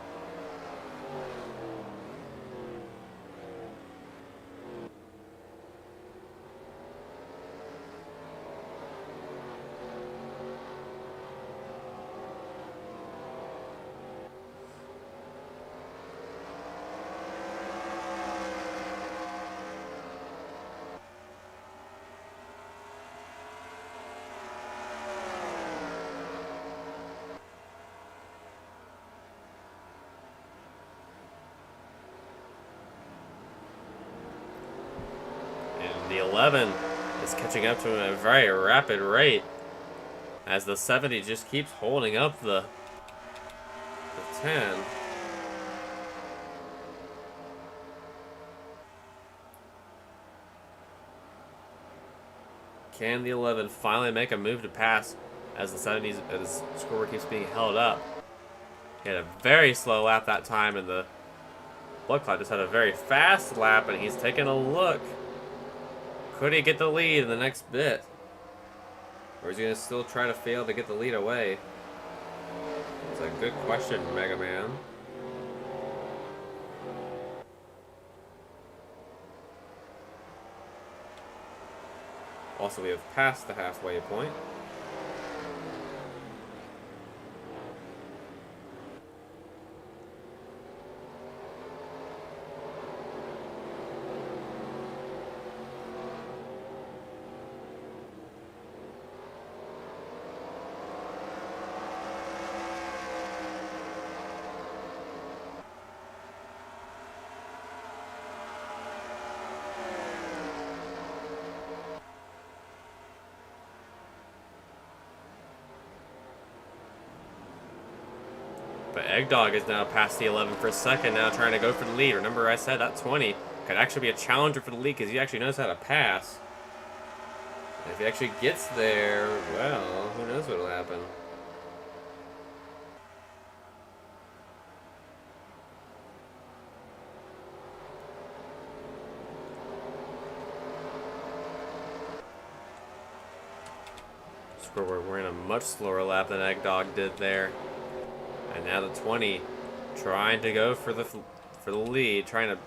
The 11 is catching up to him at a very rapid rate as the 70 just keeps holding up the 10. Can the 11 finally make a move to pass as the 70s as Scoreboard keeps being held up? He had a very slow lap that time, and the Blood Clot just had a very fast lap, and he's taking a look. Could he get the lead in the next bit? Or is he going to still try to fail to get the lead away? It's a good question, Mega Man. Also, we have passed the halfway point. But Eggdog is now past the 11 for a second now, trying to go for the lead. Remember I said that 20 could actually be a challenger for the lead because he actually knows how to pass. And if he actually gets there, well, who knows what will happen. Scoreboard wearing a much slower lap than Eggdog did there. And now the 20 trying to go for the lead, trying to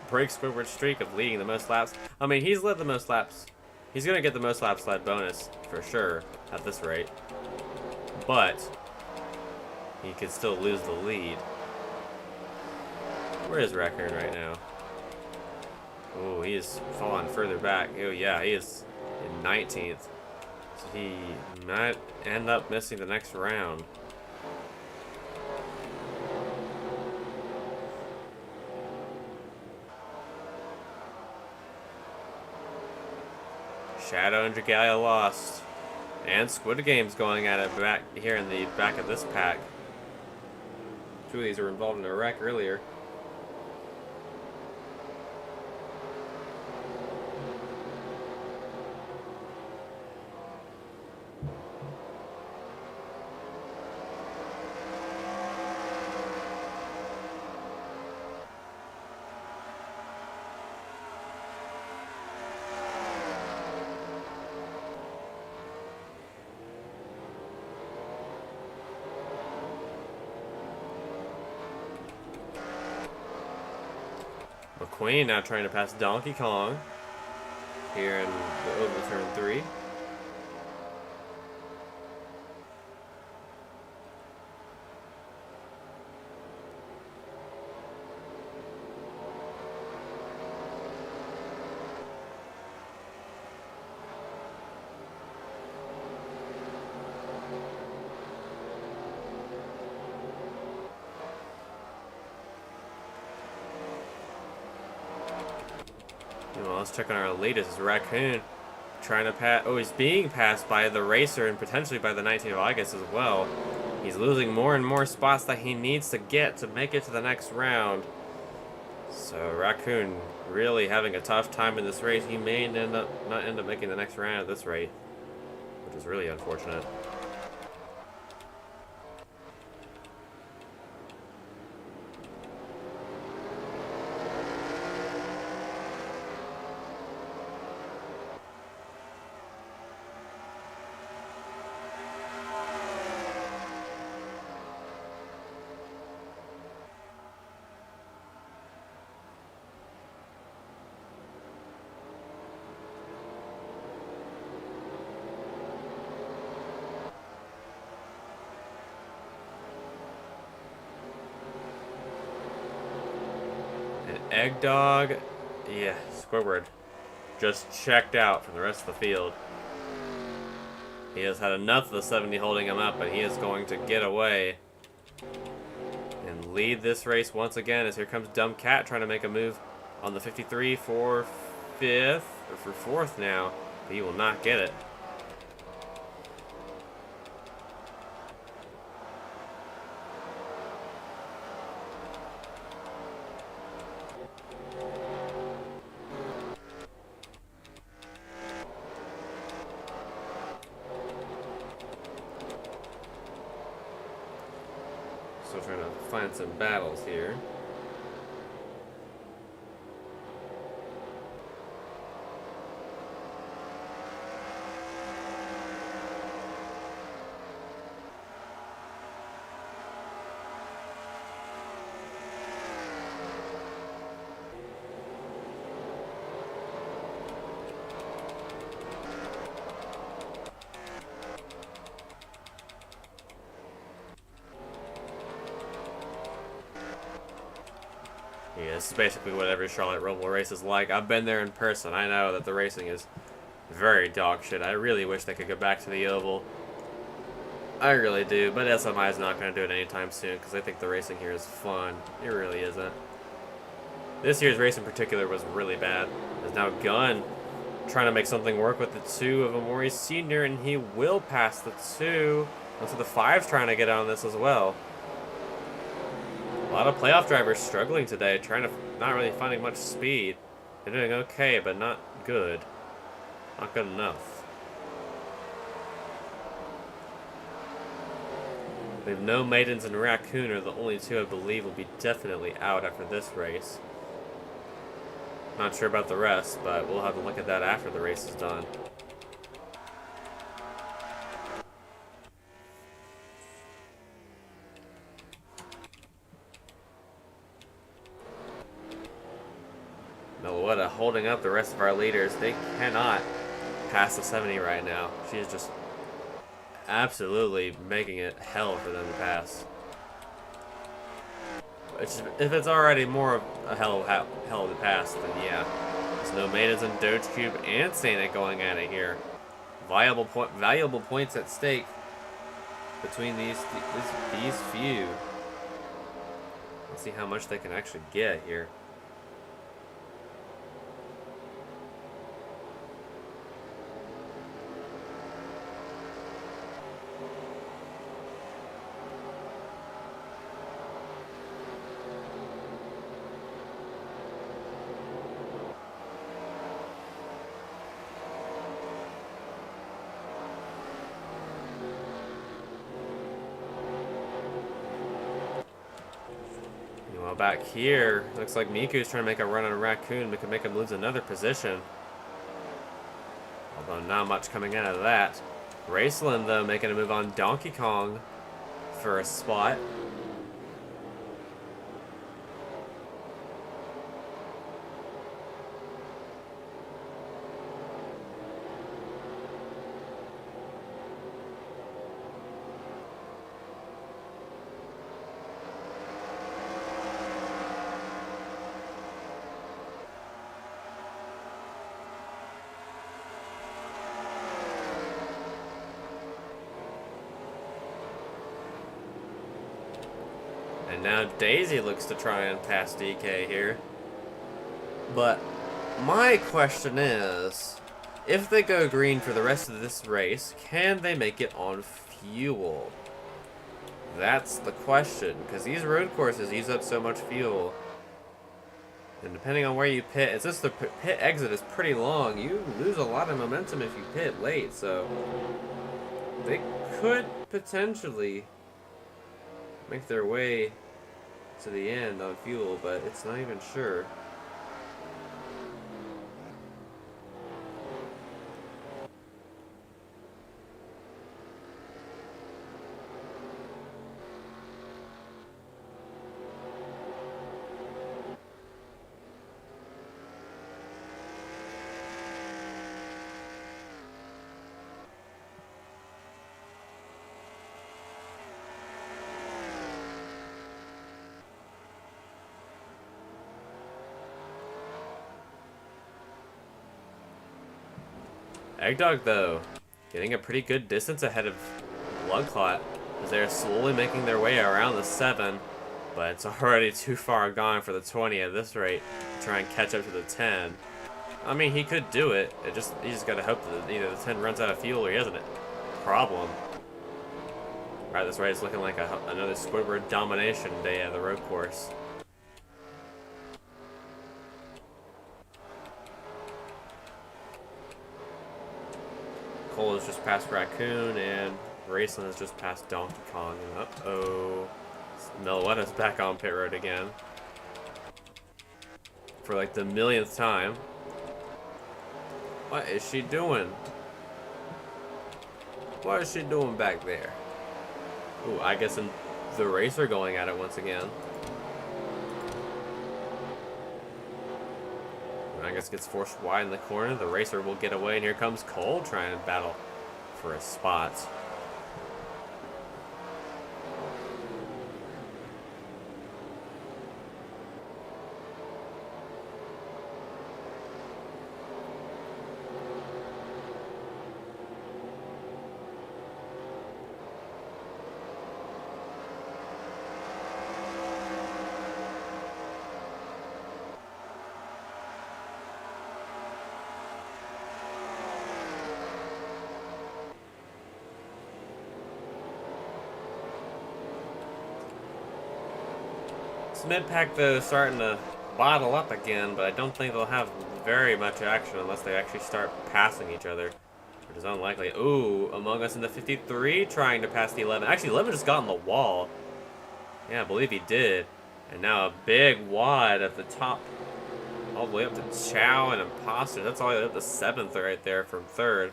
break Squidward's streak of leading the most laps. I mean, he's led the most laps He's going to get the most laps led bonus for sure at this rate. But he could still lose the lead. Where is Raccoon right now? Oh, he is falling further back. Oh, yeah, he is in 19th. So he might end up missing the next round. Shadow and Dragalia lost. And Squid Game's going at it back here in the back of this pack. Two of these were involved in a wreck earlier. McQueen now trying to pass Donkey Kong here in the oval turn 3. Well, let's check on our latest. It's Raccoon trying to pass. Oh, he's being passed by the racer and potentially by the 19th of August as well. He's losing more and more spots that he needs to get to make it to the next round. So Raccoon really having a tough time in this race. He may not end up making the next round at this rate, which is really unfortunate. Egg Dog, yeah, Squidward just checked out from the rest of the field. He has had enough of the 70 holding him up, but he is going to get away and lead this race once again as here comes Dumb Cat trying to make a move on the 53 for 5th, or for 4th now, but he will not get it. Still trying to find some battles here. Yeah, this is basically what every Charlotte Roval race is like. I've been there in person. I know that the racing is very dog shit. I really wish they could go back to the oval. I really do, but SMI is not going to do it anytime soon because I think the racing here is fun. It really isn't. This year's race in particular was really bad. There's now Gunn trying to make something work with the 2 of Amori Sr., and he will pass the 2. And so the 5's trying to get on this as well. A lot of playoff drivers struggling today, not really finding much speed. They're doing okay, but not good. Not good enough. We have No Maidens and Raccoon are the only 2 I believe will be definitely out after this race. Not sure about the rest, but we'll have to look at that after the race is done. Meloetta holding up the rest of our leaders. They cannot past the 70 right now. She is just absolutely making it hell for them to pass. If it's already more of a hell to pass, then yeah. There's no Maidens and Doge Cube and Santa going at it here. Valuable points at stake between these few. Let's see how much they can actually get here. Well, back here, looks like Miku's trying to make a run on a Raccoon, but can make him lose another position. Although not much coming out of that. Raceland, though, making a move on Donkey Kong for a spot. And now Daisy looks to try and pass DK here. But my question is, if they go green for the rest of this race, can they make it on fuel? That's the question, because these road courses use up so much fuel. And depending on where you pit, since the pit exit is pretty long, you lose a lot of momentum if you pit late, so they could potentially make their way to the end on fuel, but it's not even sure. Eggdog, though, getting a pretty good distance ahead of Bloodclot as they're slowly making their way around the 7, but it's already too far gone for the 20 at this rate to try and catch up to the 10. I mean, he could do it. He just got to hope that either the 10 runs out of fuel or he has a problem. Right, this rate is looking like another Squidward domination day at the road course. Cole has just passed Raccoon, and Raceland has just passed Donkey Kong. And uh-oh. Meloetta's back on pit road again. For like the millionth time. What is she doing? What is she doing back there? Ooh, I guess the racer going at it once again. I guess gets forced wide in the corner. The racer will get away, and here comes Cole trying to battle for a spot. Mid-pack, though, starting to bottle up again, but I don't think they'll have very much action unless they actually start passing each other, which is unlikely. Ooh, Among Us in the 53 trying to pass the 11. Actually, 11 just got on the wall. Yeah, I believe he did. And now a big wad at the top, all the way up to Chow and Imposter. That's all the way up to 7th right there from 3rd.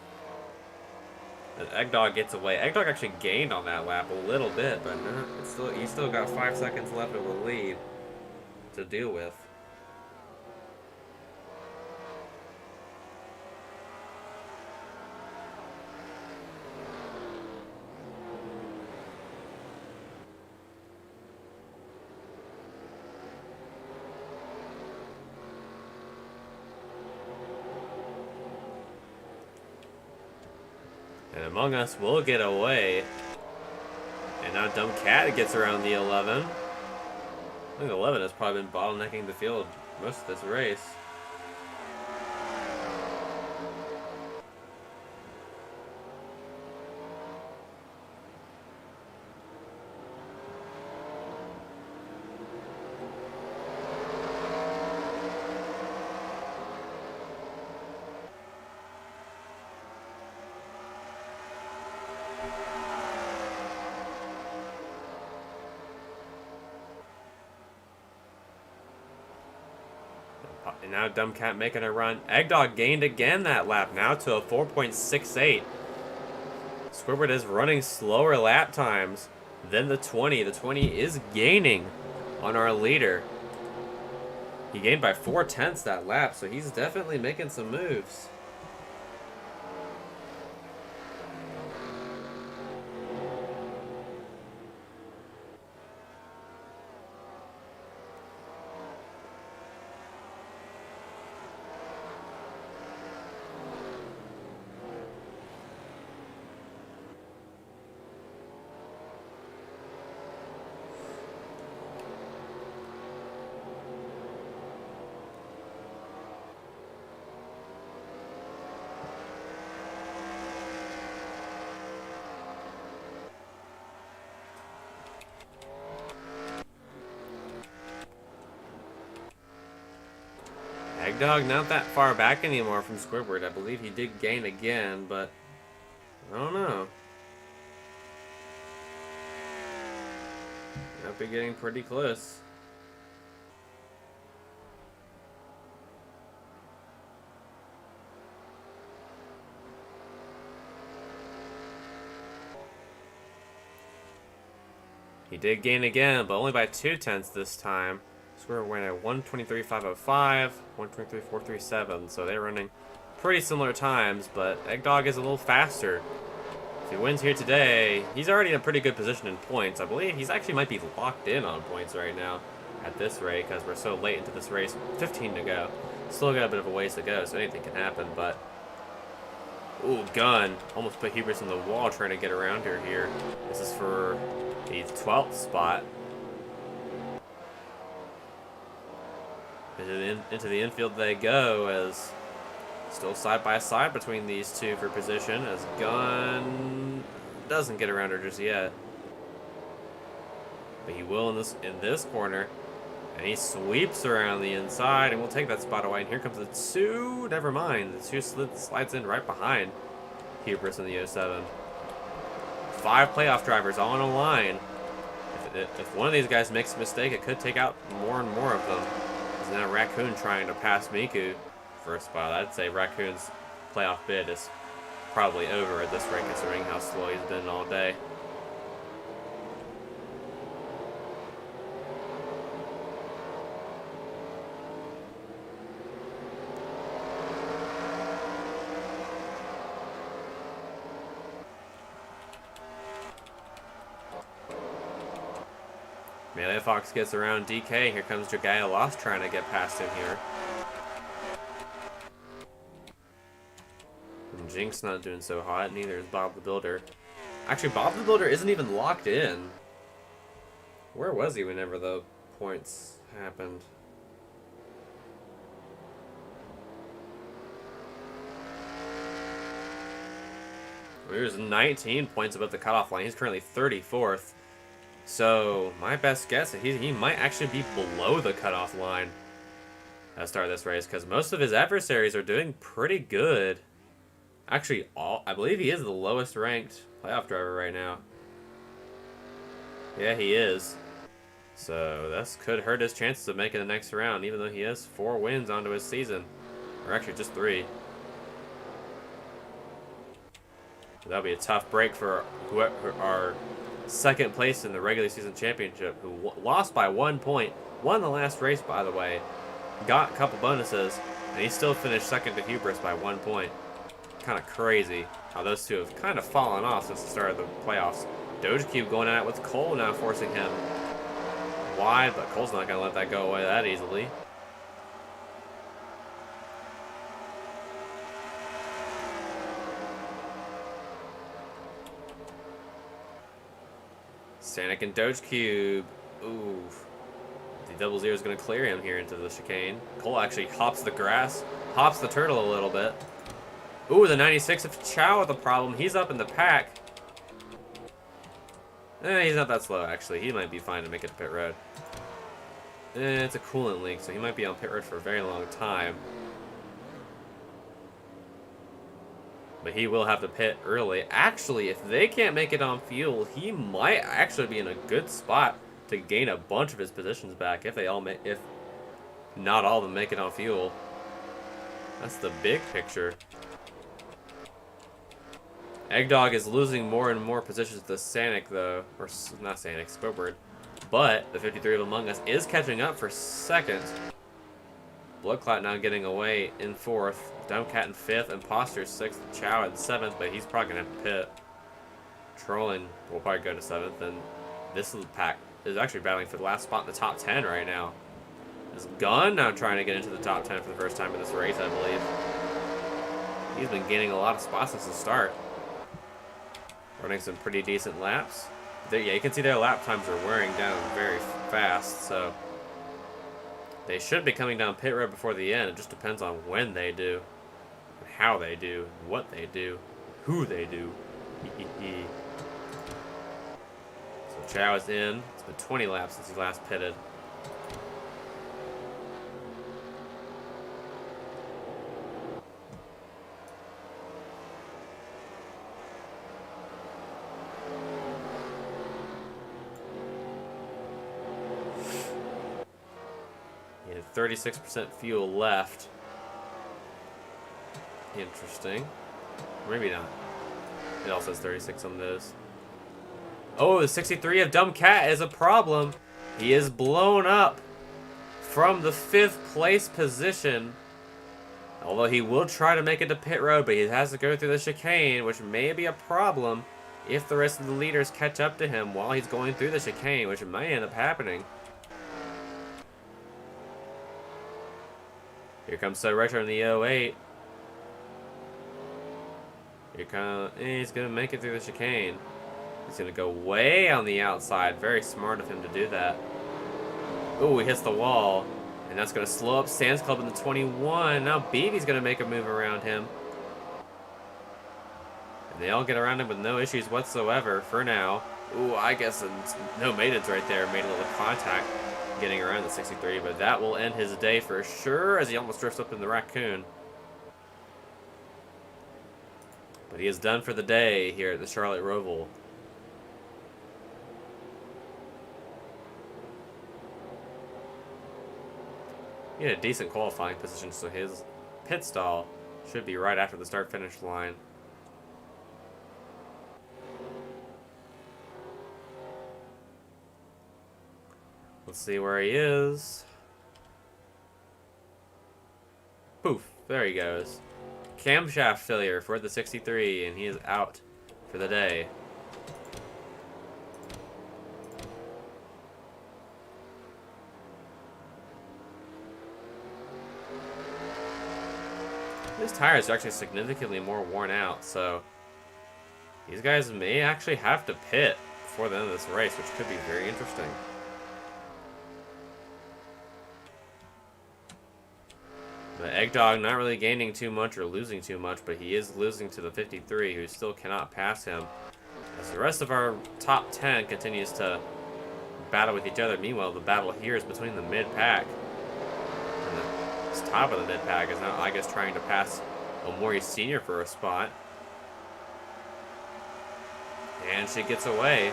And Eggdog gets away. Eggdog actually gained on that lap a little bit, but you still got 5 seconds left of the lead to deal with. And Among Us will get away. And now Dumb Cat gets around the 11. I think the 11 has probably been bottlenecking the field most of this race. And now Dumb Cat making a run. Eggdog gained again that lap, now to a 4.68. Squidward is running slower lap times than the 20. The 20 is gaining on our leader. He gained by 0.4 that lap, so he's definitely making some moves. Eggdog not that far back anymore from Squidward. I believe he did gain again, but I don't know. Might be getting pretty close. He did gain again, but only by 0.2 this time. Squidward went at 1:23.505, 1:23.437, so they're running pretty similar times, but Eggdog is a little faster. If he wins here today, he's already in a pretty good position in points. I believe he's actually might be locked in on points right now at this rate because we're so late into this race. 15 to go. Still got a bit of a ways to go, so anything can happen, but... Ooh, gun. Almost put Hubris in the wall trying to get around here. This is for the 12th spot. Into the infield they go, as still side by side between these two for position, as Gunn doesn't get around her just yet. But he will in this corner. And he sweeps around the inside and will take that spot away. And here comes the 2. Never mind. The 2 slides in right behind Hubris in the 07. 5 playoff drivers all on a line. If one of these guys makes a mistake, it could take out more and more of them. There's now Raccoon trying to pass Miku for a spot. I'd say Raccoon's playoff bid is probably over at this rate, considering how slow he's been all day. Melee Fox gets around DK. Here comes Jagaya Lost trying to get past him here. And Jinx not doing so hot. Neither is Bob the Builder. Actually, Bob the Builder isn't even locked in. Where was he whenever the points happened? He was 19 points above the cutoff line. He's currently 34th. So, my best guess is he might actually be below the cutoff line at the start of this race, because most of his adversaries are doing pretty good. Actually, I believe he is the lowest ranked playoff driver right now. Yeah, he is. So, this could hurt his chances of making the next round, even though he has 4 wins onto his season. Or actually, just 3. That'll be a tough break for whoever our second place in the regular season championship, who lost by 1 point, won the last race, by the way, got a couple bonuses, and he still finished second to Hubris by 1 point. Kind of crazy how those two have kind of fallen off since the start of the playoffs. Dogecube going at it with Cole now, forcing him wide, but Cole's not going to let that go away that easily. Sanic and Doge Cube. Ooh. The double zero is going to clear him here into the chicane. Cole actually hops the grass, hops the turtle a little bit. Ooh, the 96 of Chow with a problem. He's up in the pack. He's not that slow, actually. He might be fine to make it to pit road. It's a coolant leak, so he might be on pit road for a very long time. But he will have to pit early. Actually, if they can't make it on fuel, he might actually be in a good spot to gain a bunch of his positions back if if not all of them make it on fuel. That's the big picture. Eggdog is losing more and more positions to Sanic, though. Or, not Sanic, Spobird. But the 53 of Among Us is catching up for second. Bloodclot now getting away in fourth. Dumbcat in fifth. Imposter sixth. Chow in seventh, but he's probably going to have to pit. Trolling will probably go to seventh. And this pack is actually battling for the last spot in the top 10 right now. Is Gunn now trying to get into the top 10 for the first time in this race, I believe. He's been gaining a lot of spots since the start. Running some pretty decent laps. Yeah, you can see their lap times are wearing down very fast, so they should be coming down pit road before the end. It just depends on when they do, and how they do, what they do, who they do. So Chow is in. It's been 20 laps since he last pitted. He had 36% fuel left. Interesting. Maybe not. It also says 36 on those. Oh, the 63 of Dumb Cat is a problem. He is blown up from the 5th place position. Although he will try to make it to pit road, but he has to go through the chicane, which may be a problem if the rest of the leaders catch up to him while he's going through the chicane, which might end up happening. Here comes So Retro in the 08. He's going to make it through the chicane. He's going to go way on the outside. Very smart of him to do that. Ooh, he hits the wall. And that's going to slow up Sands Club in the 21. Now BB's going to make a move around him. And they all get around him with no issues whatsoever for now. Ooh, I guess no maidens right there. Made a little contact getting around the 63. But that will end his day for sure as he almost drifts up in the Raccoon. But he is done for the day here at the Charlotte Roval. He had a decent qualifying position, so his pit stall should be right after the start-finish line. Let's see where he is. Poof, there he goes. Camshaft failure for the 63, and he is out for the day. His tires are actually significantly more worn out, so these guys may actually have to pit before the end of this race, which could be very interesting. The Eggdog not really gaining too much or losing too much, but he is losing to the 53, who still cannot pass him. As the rest of our top 10 continues to battle with each other. Meanwhile, the battle here is between the mid-pack. And the top of the mid-pack is now, I guess, trying to pass Omori Sr. for a spot. And she gets away.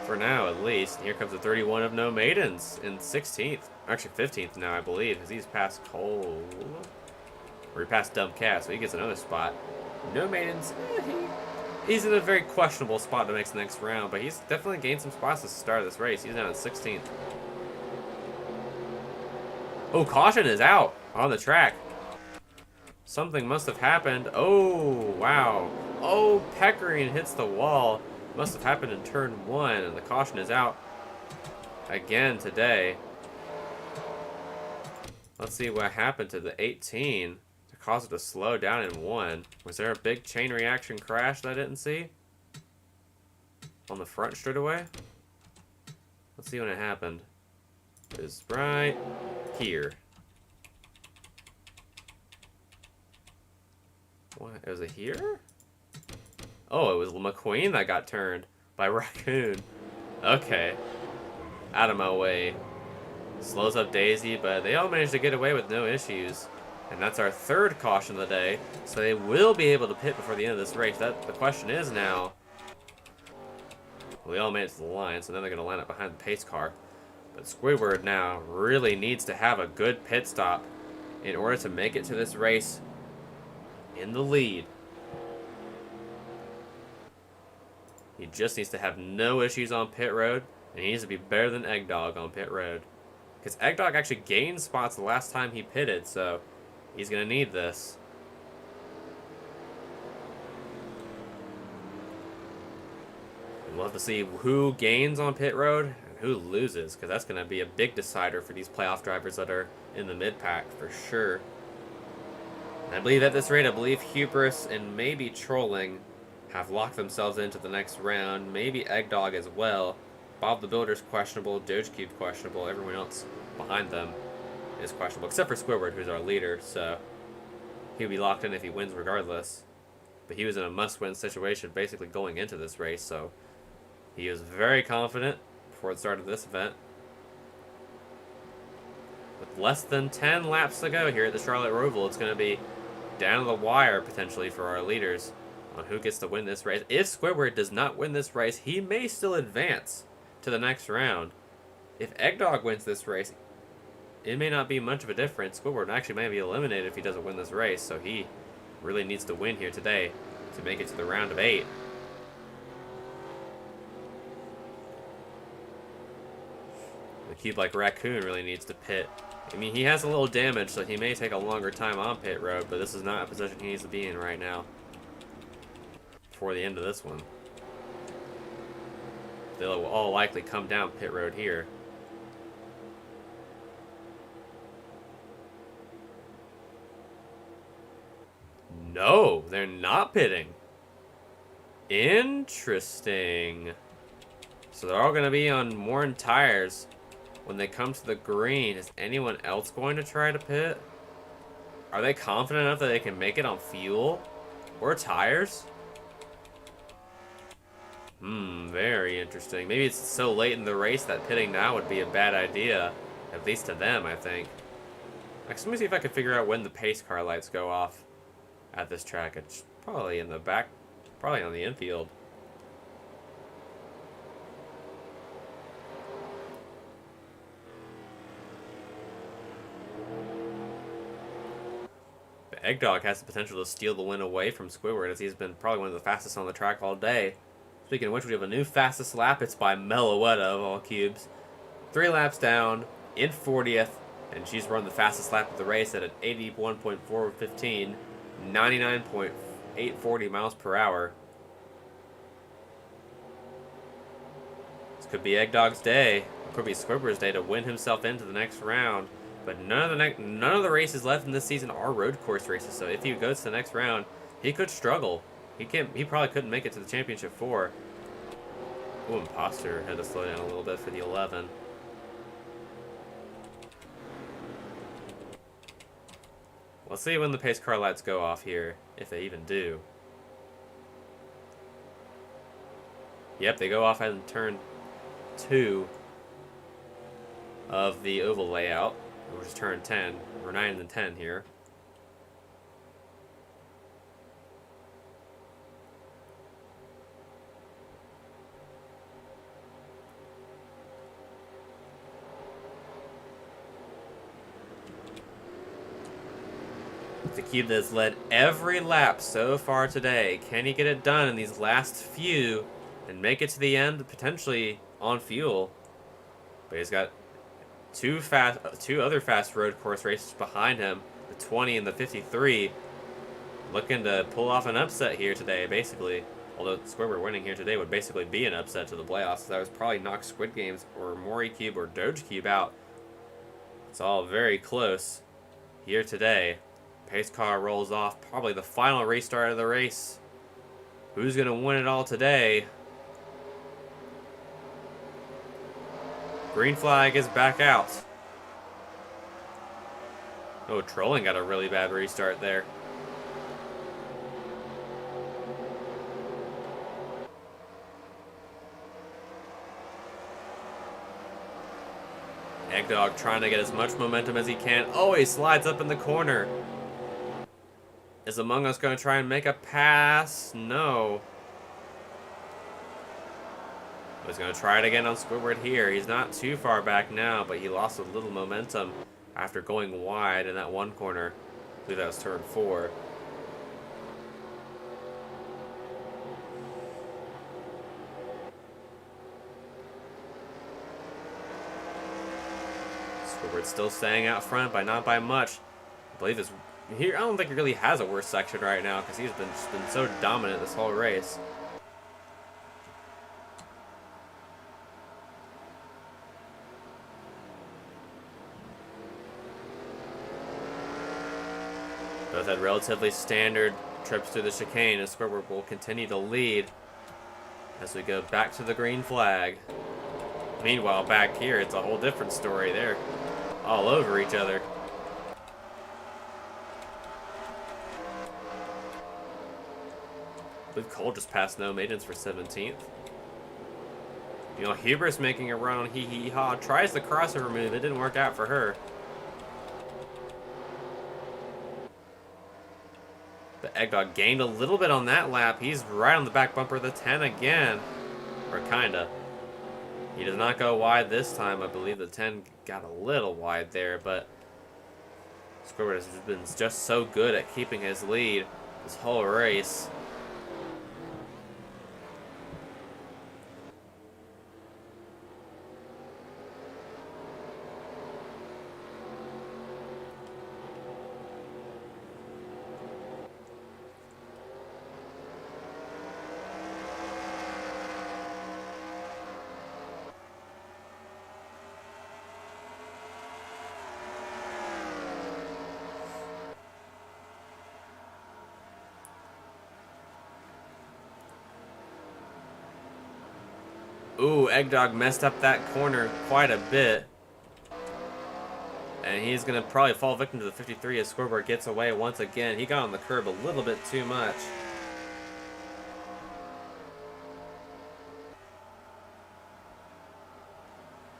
For now, at least. Here comes the 31 of No Maidens in 16th. Actually, 15th now, I believe, because he's past Cole. Or he passed Dumb Cat, so he gets another spot. No Maidens, he's in a very questionable spot to make the next round, but he's definitely gained some spots at the start of this race. He's now in 16th. Oh, caution is out on the track. Something must have happened. Oh, wow. Oh, Peckering hits the wall. Must have happened in turn 1, and the caution is out again today. Let's see what happened to the 18 to cause it to slow down in 1. Was there a big chain reaction crash that I didn't see? On the front straightaway? Let's see when it happened. It was right here. What? Was it here? Oh, it was McQueen that got turned by Raccoon. Okay. Out of my way. Slows up Daisy, but they all managed to get away with no issues. And that's our third caution of the day. So they will be able to pit before the end of this race. The question is now, we all made it to the line, so now they're going to line up behind the pace car. But Squidward now really needs to have a good pit stop in order to make it to this race in the lead. He just needs to have no issues on pit road, and he needs to be better than Eggdog on pit road. Because Eggdog actually gained spots the last time he pitted, so he's going to need this. We'd love to see who gains on pit road and who loses, because that's going to be a big decider for these playoff drivers that are in the mid-pack for sure. And I believe at this rate, Hubris and maybe Trolling have locked themselves into the next round. Maybe Eggdog as well. Bob the Builder's questionable, Dogecube questionable, everyone else behind them is questionable, except for Squidward, who's our leader, so he'll be locked in if he wins regardless. But he was in a must-win situation basically going into this race, so he was very confident before the start of this event. With less than 10 laps to go here at the Charlotte Roval, it's going to be down to the wire potentially for our leaders on who gets to win this race. If Squidward does not win this race, he may still advance to the next round. If Eggdog wins this race, it may not be much of a difference. Squidward actually may be eliminated if he doesn't win this race, so he really needs to win here today to make it to the round of 8. The cube like Raccoon really needs to pit. I mean, he has a little damage, so he may take a longer time on pit road, but this is not a position he needs to be in right now before the end of this one. They'll all likely come down pit road here. No, they're not pitting. Interesting. So they're all going to be on worn tires when they come to the green. Is anyone else going to try to pit? Are they confident enough that they can make it on fuel or tires? Very interesting. Maybe it's so late in the race that pitting now would be a bad idea. At least to them, I think. Actually, let me see if I can figure out when the pace car lights go off at this track. It's probably in the back, probably on the infield. But Eggdog has the potential to steal the win away from Squidward, as he's been probably one of the fastest on the track all day. Speaking of which, we have a new fastest lap. It's by Meloetta of all cubes. 3 laps down, in 40th, and she's run the fastest lap of the race at an 81.415, 99.840 miles per hour. This could be Eggdog's day. It could be Squidward's day to win himself into the next round. But none of the races left in this season are road course races. So if he goes to the next round, he could struggle. He probably couldn't make it to the championship 4. Ooh, Imposter had to slow down a little bit for the 11. Let's see when the pace car lights go off here, if they even do. Yep, they go off in turn 2 of the oval layout, which is turn 10. We're 9 and 10 here. The cube that has led every lap so far today. Can he get it done in these last few and make it to the end, potentially on fuel? But he's got two other fast road course races behind him, the 20 and the 53, looking to pull off an upset here today, basically. Although Squidward winning here today would basically be an upset to the playoffs. That was probably knock Squid Games or Mori Cube or Doge Cube out. It's all very close here today. Pace car rolls off, probably the final restart of the race. Who's going to win it all today? Green flag is back out. Oh, Trolling got a really bad restart there. Eggdog trying to get as much momentum as he can. Oh, he slides up in the corner. Is Among Us going to try and make a pass? No. He's going to try it again on Squidward here. He's not too far back now, but he lost a little momentum after going wide in that one corner. I believe that was turn 4. Squidward's still staying out front, but not by much. I believe this here. I don't think he really has a worse section right now because he's been so dominant this whole race. Both had relatively standard trips through the chicane, and Squidward will continue to lead as we go back to the green flag. Meanwhile, back here, it's a whole different story. They're all over each other. I believe Cole just passed No Maidens for 17th. You know, Huber's making a run on Hee Hee Ha. Tries the crossover move. It didn't work out for her. But Eggdog gained a little bit on that lap. He's right on the back bumper of the 10 again. Or kinda. He does not go wide this time. I believe the 10 got a little wide there, but Squidward has been just so good at keeping his lead this whole race. Ooh, Eggdog messed up that corner quite a bit. And he's going to probably fall victim to the 53 as Squidward gets away once again. He got on the curb a little bit too much.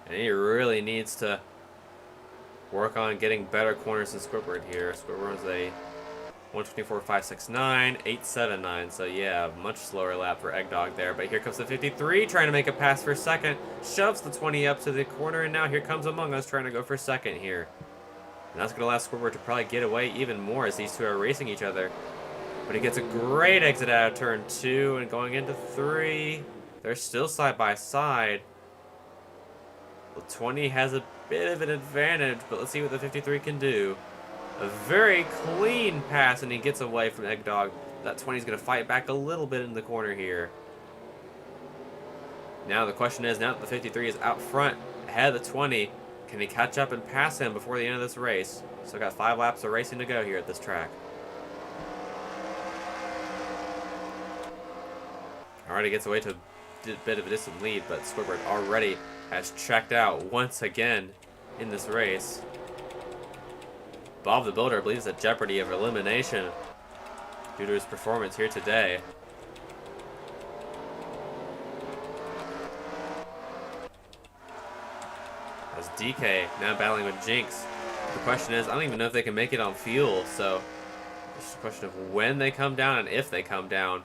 And he really needs to work on getting better corners than Squidward here. Squidward runs a 124.569, 879. So yeah, much slower lap for Eggdog there. But here comes the 53 trying to make a pass for second. Shoves the 20 up to the corner, and now here comes Among Us trying to go for second here. And that's going to allow Squidward to probably get away even more as these two are racing each other. But he gets a great exit out of turn 2 and going into 3. They're still side by side. The 20 has a bit of an advantage, but let's see what the 53 can do. A very clean pass, and he gets away from Eggdog. That 20 is going to fight back a little bit in the corner here. Now the question is, now that the 53 is out front, ahead of the 20, can he catch up and pass him before the end of this race? Still got 5 laps of racing to go here at this track. Already gets away to a bit of a distant lead, but Squidward already has checked out once again in this race. Bob the Builder believes at jeopardy of elimination due to his performance here today. As DK now battling with Jinx. The question is, I don't even know if they can make it on fuel, so it's just a question of when they come down and if they come down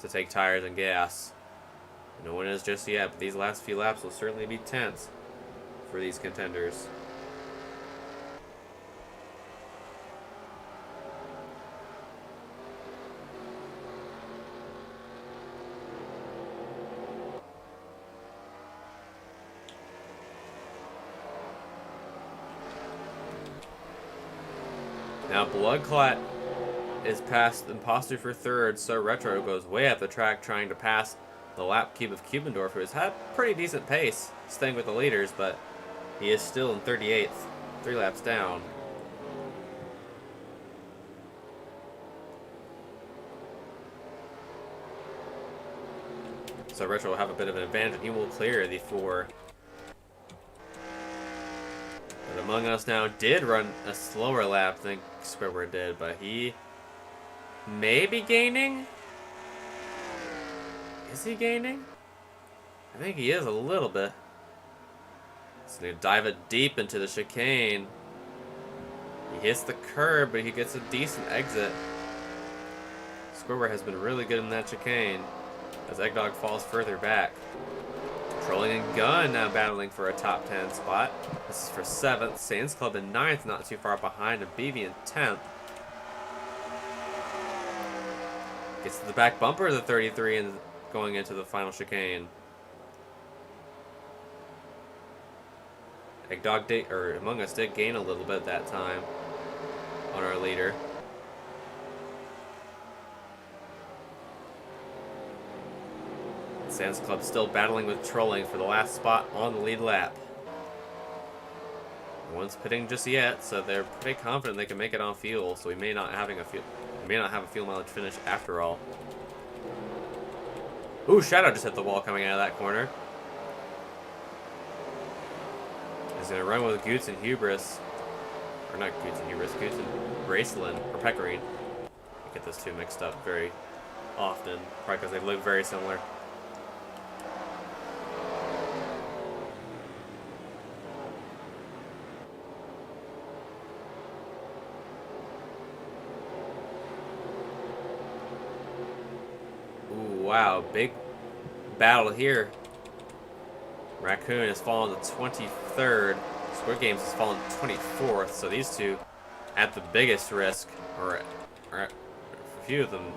to take tires and gas. No one is just yet, but these last few laps will certainly be tense for these contenders. Now Bloodclot is past Imposter for third, so Retro goes way up the track trying to pass the lap cube of Cubendorf, who has had a pretty decent pace, staying with the leaders, but he is still in 38th, 3 laps down. So Retro will have a bit of an advantage, and he will clear the 4 Among Us now did run a slower lap than Squidward did, but he may be gaining? Is he gaining? I think he is a little bit. So they dive it deep into the chicane. He hits the curb, but he gets a decent exit. Squidward has been really good in that chicane as Eggdog falls further back. Trolling and Gun now battling for a top 10 spot. This is for 7th. Sans Club in 9th, not too far behind, and BB in 10th. Gets to the back bumper of the 33 and going into the final chicane. Eggdog did, or Among Us did gain a little bit that time on our leader. Sans Club still battling with Trolling for the last spot on the lead lap. No one's pitting just yet, so they're pretty confident they can make it on fuel. So we may not have a fuel mileage finish after all. Ooh, Shadow just hit the wall coming out of that corner. He's gonna run with Goots and Hubris, or not Goots and Hubris, Goots and Gracelyn or Pecorine. I get those two mixed up very often, probably because they look very similar. Wow, big battle here. Raccoon has fallen to 23rd. Squid Games has fallen to 24th. So these two at the biggest risk, or a few of them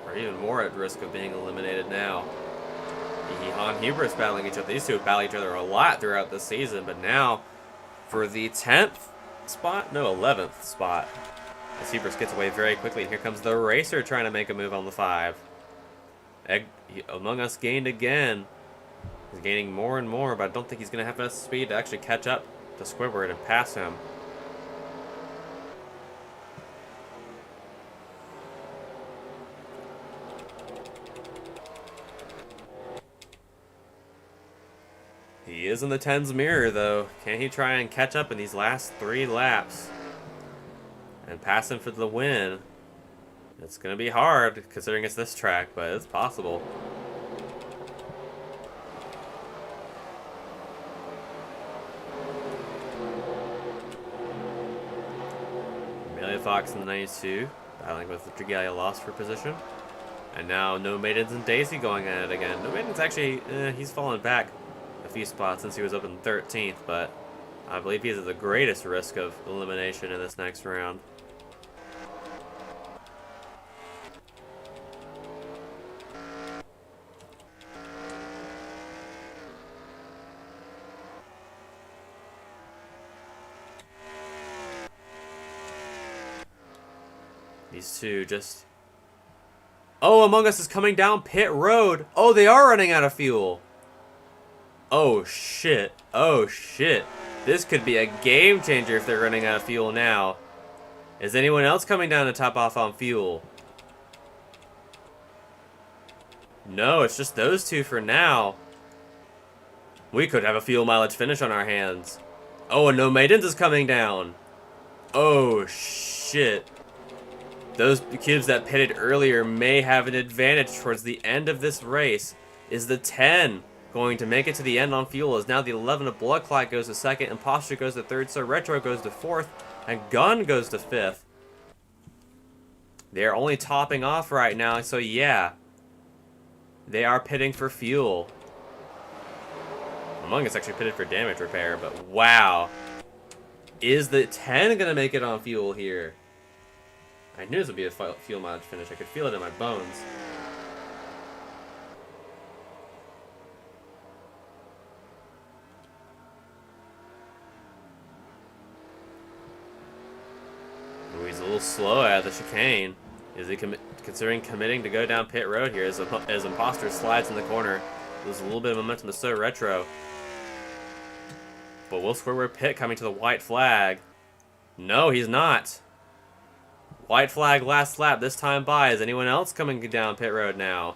are even more at risk of being eliminated now. Han Hubris battling each other. These two have battled each other a lot throughout the season, but now for the 10th spot, no, 11th spot, as Hubris gets away very quickly. And here comes the Racer trying to make a move on the 5. Among Us gained again. He's gaining more and more, but I don't think he's going to have enough speed to actually catch up to Squidward and pass him. He is in the 10's mirror, though. Can he try and catch up in these last 3 laps and pass him for the win? It's going to be hard, considering it's this track, but it's possible. Amelia Fox in the 92, battling with the Dragalia lost for position. And now No Maidens and Daisy going at it again. No Maidens actually, he's fallen back a few spots since he was up in 13th, but I believe he's at the greatest risk of elimination in this next round. These two just... Oh, Among Us is coming down pit road. Oh, they are running out of fuel. Oh, shit. Oh, shit. This could be a game changer if they're running out of fuel now. Is anyone else coming down to top off on fuel? No, it's just those two for now. We could have a fuel mileage finish on our hands. Oh, and No Maidens is coming down. Oh, shit. Those cubes that pitted earlier may have an advantage towards the end of this race. Is the 10 going to make it to the end on fuel? As now the 11 of Blood Clot goes to 2nd, Imposture goes to 3rd, so Retro goes to 4th, and Gun goes to 5th. They're only topping off right now, so yeah. They are pitting for fuel. Among Us actually pitted for damage repair, but wow. Is the 10 going to make it on fuel here? I knew this would be a fuel mileage finish. I could feel it in my bones. Ooh, he's a little slow out of the chicane. Is he considering committing to go down pit road here as Imposter slides in the corner? There's a little bit of momentum to so Retro. But will Squidward pit coming to the white flag? No, he's not. White flag last lap, this time by. Is anyone else coming down pit road now?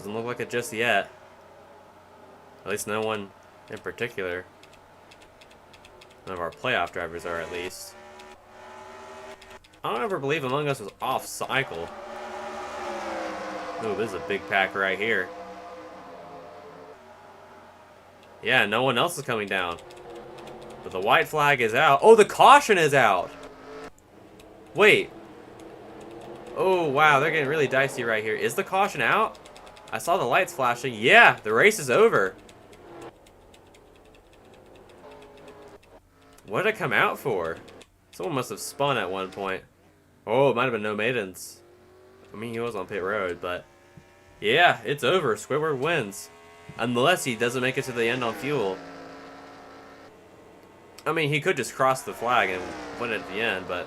Doesn't look like it just yet. At least no one in particular. None of our playoff drivers are, at least. I don't ever believe Among Us was off cycle. Ooh, this is a big pack right here. Yeah, no one else is coming down. But the white flag is out. Oh, the caution is out! Wait. Oh, wow, they're getting really dicey right here. Is the caution out? I saw the lights flashing. Yeah, the race is over. What did it come out for? Someone must have spun at one point. Oh, it might have been no maidens. I mean, he was on pit road, but... Yeah, it's over. Squidward wins. Unless he doesn't make it to the end on fuel. I mean, he could just cross the flag and win at the end, but...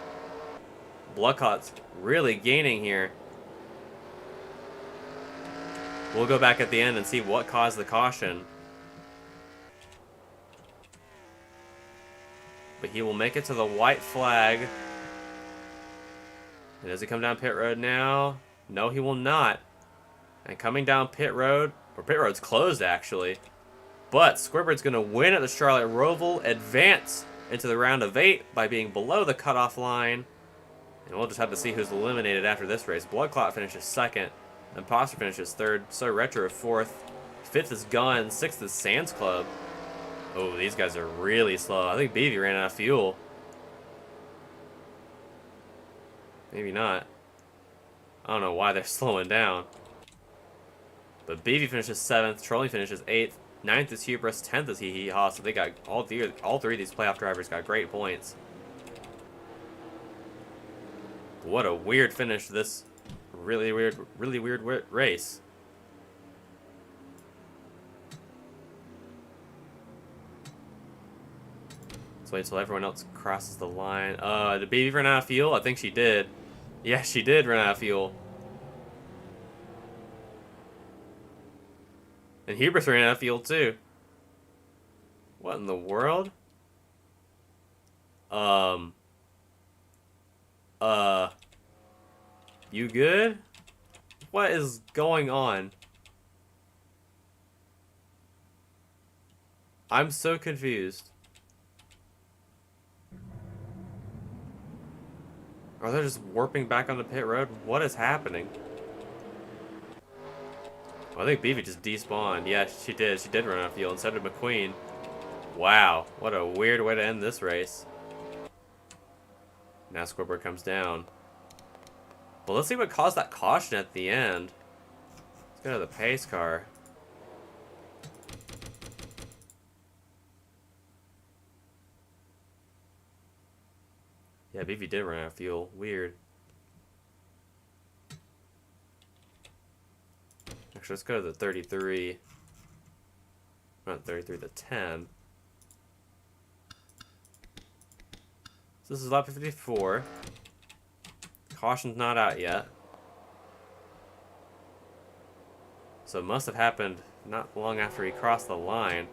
Bloodclot's really gaining here. We'll go back at the end and see what caused the caution. But he will make it to the white flag. And does he come down pit road now? No, he will not. And coming down pit road, or pit road's closed actually. But Squidward's going to win at the Charlotte Roval, advance into the round of 8 by being below the cutoff line. And we'll just have to see who's eliminated after this race. Bloodclot finishes 2nd. Imposter finishes 3rd. So Retro 4th. 5th is Gun. 6th is Sands Club. Oh, these guys are really slow. I think Beavy ran out of fuel. Maybe not. I don't know why they're slowing down. But Beavy finishes 7th. Trolling finishes 8th. 9th is Hubris. 10th is Hee Hee Ha. So they got all three of these playoff drivers got great points. What a weird finish to this really weird race. Let's wait till everyone else crosses the line. Did Baby run out of fuel? I think she did. Yeah, she did run out of fuel. And Hubris ran out of fuel too. What in the world? You good? What is going on? I'm so confused. Are they just warping back on the pit road? What is happening? Well, I think Beavy just despawned. Yeah, she did. She did run out of fuel, and so did McQueen. Wow, what a weird way to end this race. Now Squidward comes down. Well, let's see what caused that caution at the end. Let's go to the pace car. Yeah, Beefy did run out of fuel. Weird. Actually, let's go to the 33. Not 33, the 10. So this is lap 54. Caution's not out yet. So it must have happened not long after he crossed the line.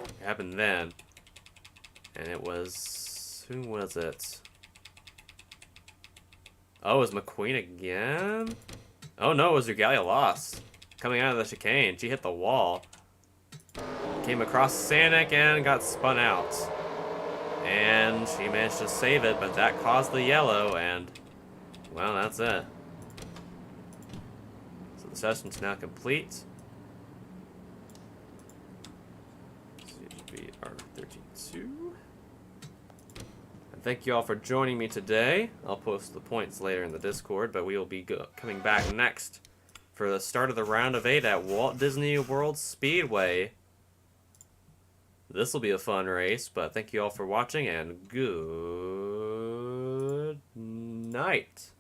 It happened then. And it was... who was it? Oh, it was McQueen again? Oh no, it was Regalia Lost. Coming out of the chicane. She hit the wall. Came across Sanic and got spun out. And she managed to save it, but that caused the yellow, and... well, that's it. So the session's now complete. CGB R32. And thank you all for joining me today. I'll post the points later in the Discord, but we will be coming back next for the start of the round of 8 at Walt Disney World Speedway. This will be a fun race, but thank you all for watching, and good night.